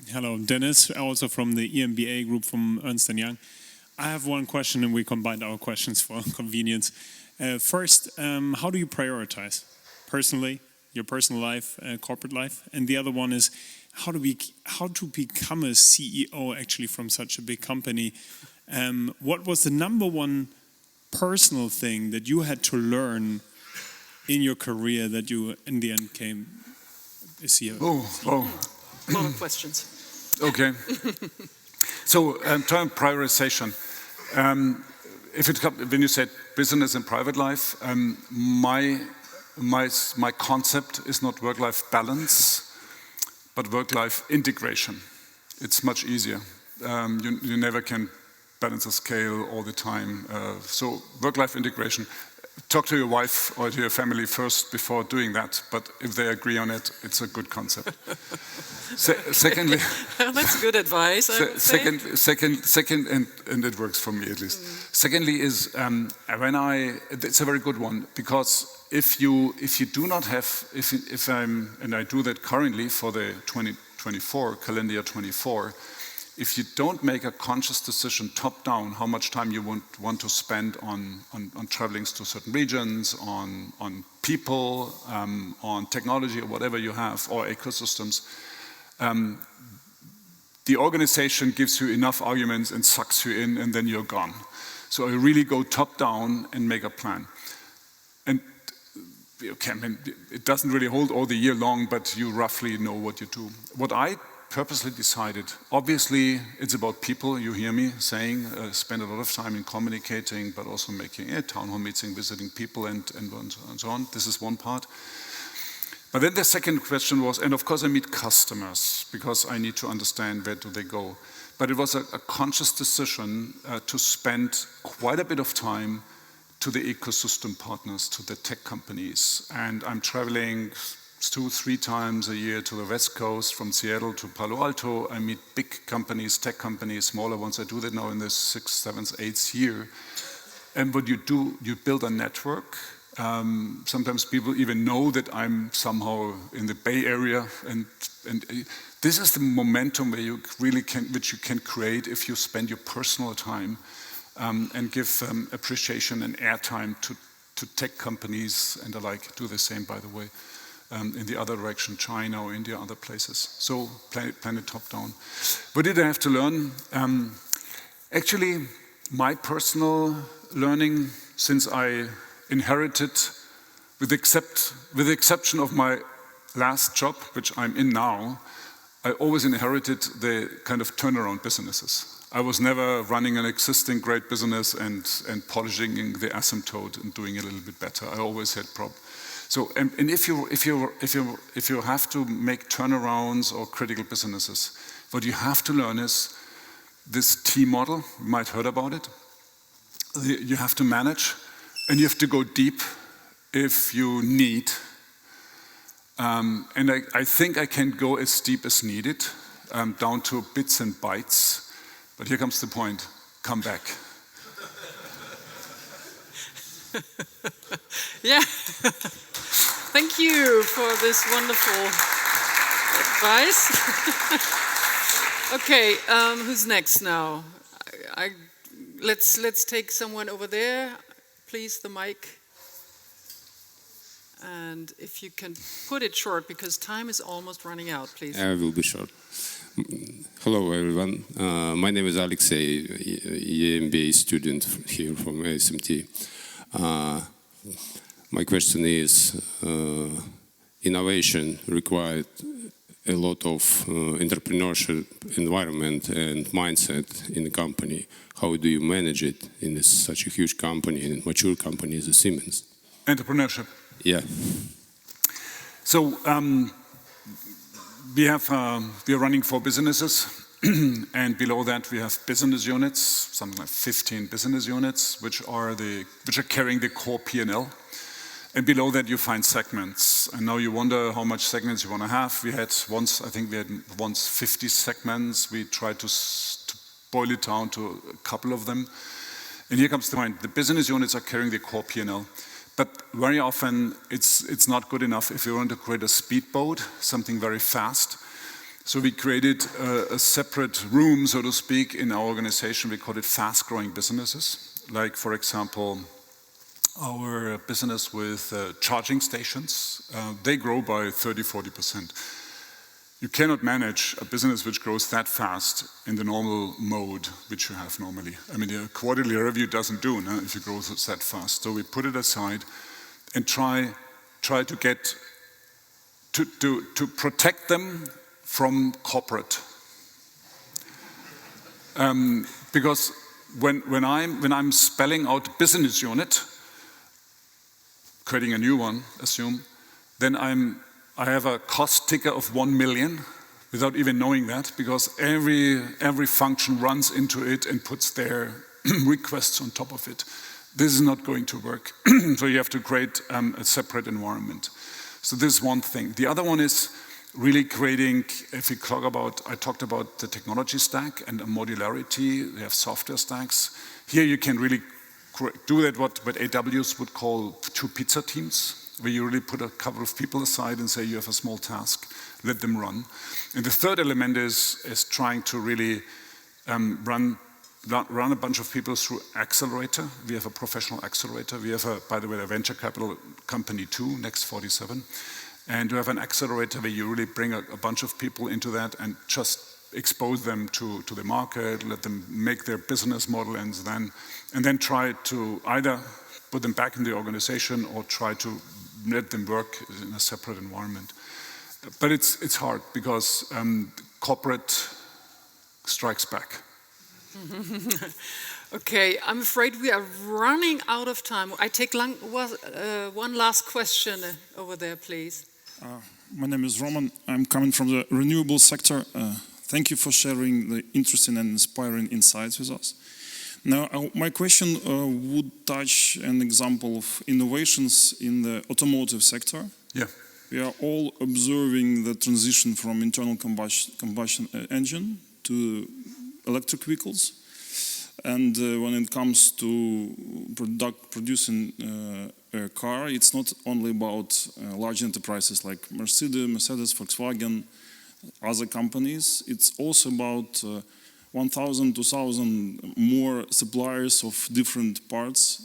Hello, Dennis, also from the EMBA group from Ernst & Young. I have one question, and we combined our questions for convenience. First, how do you prioritize personally, your personal life, corporate life? And the other one is how to become a CEO actually from such a big company. What was the number one personal thing that you had to learn in your career that you in the end came a CEO? A lot of questions. Okay. So, term prioritization. When you said business and private life, my concept is not work-life balance, but work-life integration. It's much easier. You never can balance a scale all the time. So work-life integration. Talk to your wife or to your family first before doing that, but if they agree on it, it's a good concept. Secondly, that's good advice. Second, and it works for me at least. Secondly, is it's a very good one, because if you do not have, and I do that currently for the 2024 calendar year 24. If you don't make a conscious decision top down how much time you want to spend on traveling to certain regions, on people, on technology or whatever you have, or ecosystems, the organization gives you enough arguments and sucks you in, and then you're gone. So I really go top down and make a plan. And okay, I mean, it doesn't really hold all the year long, but you roughly know what you do. What I purposely decided, obviously it's about people, you hear me saying, spend a lot of time in communicating, but also making a town hall meeting, visiting people and so on. This is one part. But then the second question was, and of course I meet customers, because I need to understand where do they go. But it was a conscious decision to spend quite a bit of time to the ecosystem partners, to the tech companies. And I'm traveling 2-3 times a year to the West Coast, from Seattle to Palo Alto. I meet big companies, tech companies, smaller ones. I do that now in the 6th, 7th, 8th year. And what you do, you build a network. Sometimes people even know that I'm somehow in the Bay Area, and this is the momentum where you really which you can create if you spend your personal time and give appreciation and airtime to tech companies, and I like do the same, by the way. In the other direction, China or India, other places. So plan it top down. What did I have to learn? Actually, my personal learning, since I inherited, with the exception of my last job, which I'm in now, I always inherited the kind of turnaround businesses. I was never running an existing great business and polishing the asymptote and doing it a little bit better. I always had problems. So, and if you have to make turnarounds or critical businesses, what you have to learn is this T model. You might have heard about it. You have to manage, and you have to go deep if you need. And I think I can go as deep as needed, down to bits and bytes. But here comes the point: come back. Yeah. Thank you for this wonderful advice. Okay, who's next now? Let's take someone over there, please, the mic. And if you can put it short, because time is almost running out, please. I will be short. Hello, everyone. My name is Alexei, EMBA student here from ESMT. My question is, innovation required a lot of entrepreneurship environment and mindset in the company. How do you manage it in such a huge company and mature company as Siemens? Entrepreneurship. Yeah. So we are running 4 businesses, and below that we have business units, something like 15 business units, which are carrying the core P&L. And below that you find segments. And now you wonder how much segments you want to have. I think we had once 50 segments. We tried to boil it down to a couple of them. And here comes the point. The business units are carrying the core P&L. But very often it's not good enough if you want to create a speedboat, something very fast. So we created a separate room, so to speak, in our organization. We call it fast-growing businesses. Like, for example, our business with charging stations. They grow by 30–40%. You cannot manage a business which grows that fast in the normal mode which you have normally. I mean, a quarterly review doesn't do if you grow that fast. So we put it aside and try to get to protect them from corporate. Because when I'm spelling out business unit, creating a new one, assume, then I have a cost ticker of 1 million without even knowing that, because every function runs into it and puts their requests on top of it. This is not going to work. So you have to create a separate environment. So this is one thing. The other one is really creating, if we talk about, I talked about the technology stack and the modularity. They have software stacks. Here you can really do that what AWS would call 2 pizza teams, where you really put a couple of people aside and say you have a small task, let them run. And the third element is trying to really run a bunch of people through accelerator. We have a professional accelerator. We have, by the way, a venture capital company too, Next 47. And we have an accelerator where you really bring a bunch of people into that and just expose them to the market, let them make their business model, and then try to either put them back in the organization or try to let them work in a separate environment. But it's hard because corporate strikes back. Okay, I'm afraid we are running out of time. I take one last question over there, please. My name is Roman. I'm coming from the renewable sector. Thank you for sharing the interesting and inspiring insights with us. Now, my question would touch an example of innovations in the automotive sector. Yeah. We are all observing the transition from internal combustion engine to electric vehicles. And when it comes to producing a car, it's not only about large enterprises like Mercedes, Volkswagen, other companies. It's also about 1,000, 2,000 more suppliers of different parts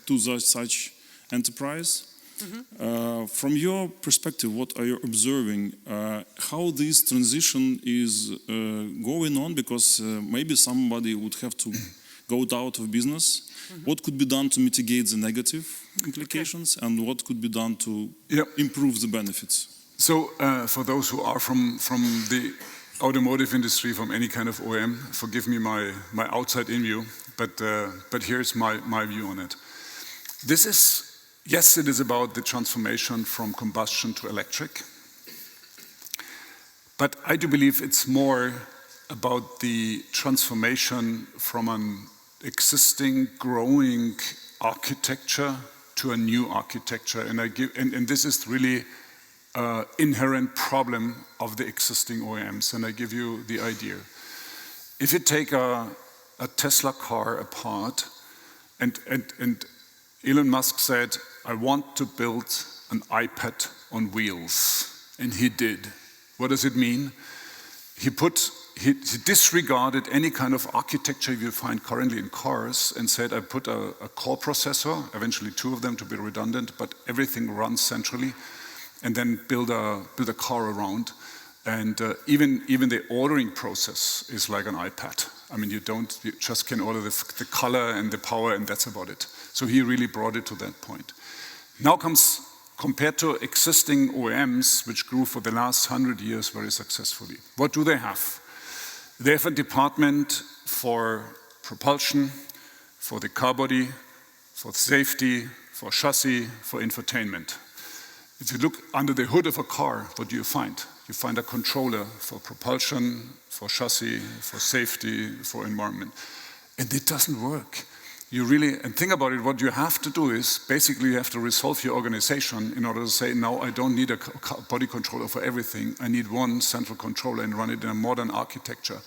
to such enterprise. Mm-hmm. From your perspective, what are you observing? How this transition is going on? Because maybe somebody would have to go out of business. Mm-hmm. What could be done to mitigate the negative implications, and what could be done to improve the benefits? So for those who are from the automotive industry, from any kind of OEM, forgive me my outside-in view, but here's my view on it. Yes, it is about the transformation from combustion to electric, but I do believe it's more about the transformation from an existing, growing architecture to a new architecture, and this is really inherent problem of the existing OEMs, and I give you the idea. If you take a Tesla car apart, and Elon Musk said, I want to build an iPad on wheels, and he did. What does it mean? He disregarded any kind of architecture you find currently in cars and said, I put a core processor, eventually 2 of them to be redundant, but everything runs centrally, and then build a car around. And even the ordering process is like an iPad. I mean, you just can order the color and the power, and that's about it. So he really brought it to that point. Now comes, compared to existing OEMs, which grew for the last 100 years very successfully. What do they have? They have a department for propulsion, for the car body, for safety, for chassis, for infotainment. If you look under the hood of a car, what do you find? You find a controller for propulsion, for chassis, for safety, for environment. And it doesn't work. And think about it, what you have to do is, basically you have to resolve your organization in order to say, no, I don't need a body controller for everything. I need one central controller and run it in a modern architecture.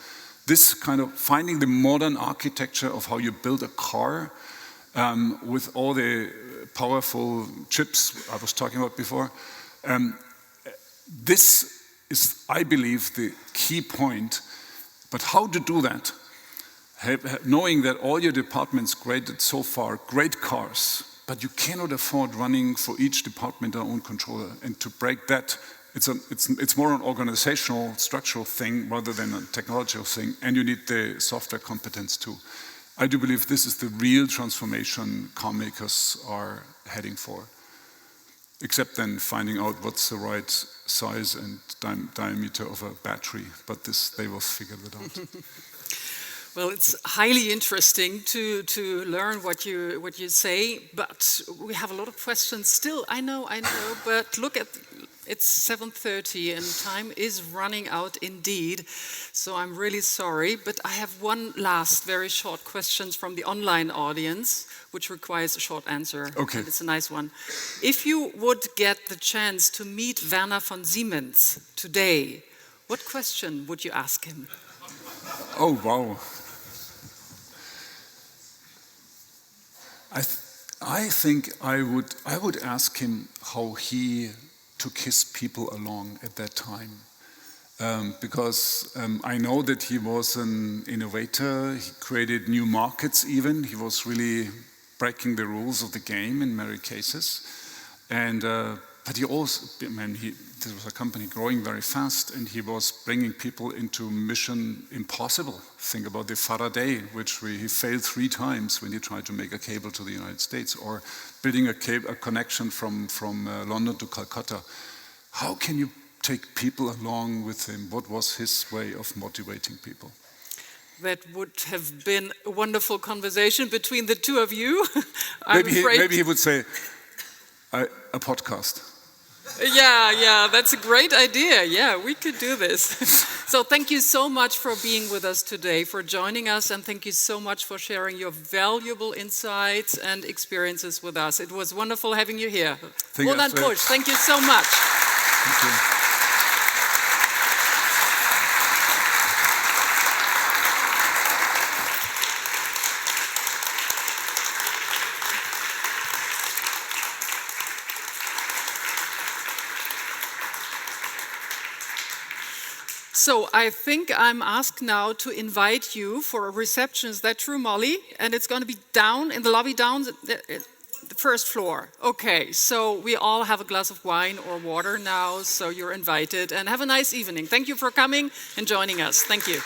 this kind of finding the modern architecture of how you build a car with all the powerful chips I was talking about before. This is, I believe, the key point. But how to do that? Knowing that all your departments created so far great cars, but you cannot afford running for each department their own controller. And to break that, it's more an organizational, structural thing rather than a technological thing. And you need the software competence too. I do believe this is the real transformation car makers are heading for. Except then finding out what's the right size and diameter of a battery. But they will figure that out. Well, it's highly interesting to learn what you say, but we have a lot of questions still. I know, but look at, it's 7:30 and time is running out indeed. So I'm really sorry, but I have one last very short question from the online audience, which requires a short answer. Okay. And it's a nice one. If you would get the chance to meet Werner von Siemens today, what question would you ask him? Oh, wow. I think I would ask him how he took his people along at that time. Because I know that he was an innovator, he created new markets even, he was really breaking the rules of the game in many cases. But he also, this was a company growing very fast, and he was bringing people into mission impossible. Think about the Faraday, which he failed 3 times when he tried to make a cable to the United States, or building a connection from London to Calcutta. How can you take people along with him? What was his way of motivating people? That would have been a wonderful conversation between the two of you. Maybe he would say, a podcast. Yeah, that's a great idea. Yeah, we could do this. So thank you so much for being with us today, for joining us, and thank you so much for sharing your valuable insights and experiences with us. It was wonderful having you here. Roland Busch, thank you so much. Thank you. So I think I'm asked now to invite you for a reception. Is that true, Molly? And it's going to be down in the lobby, down the first floor. Okay, so we all have a glass of wine or water now, so you're invited. And have a nice evening. Thank you for coming and joining us. Thank you.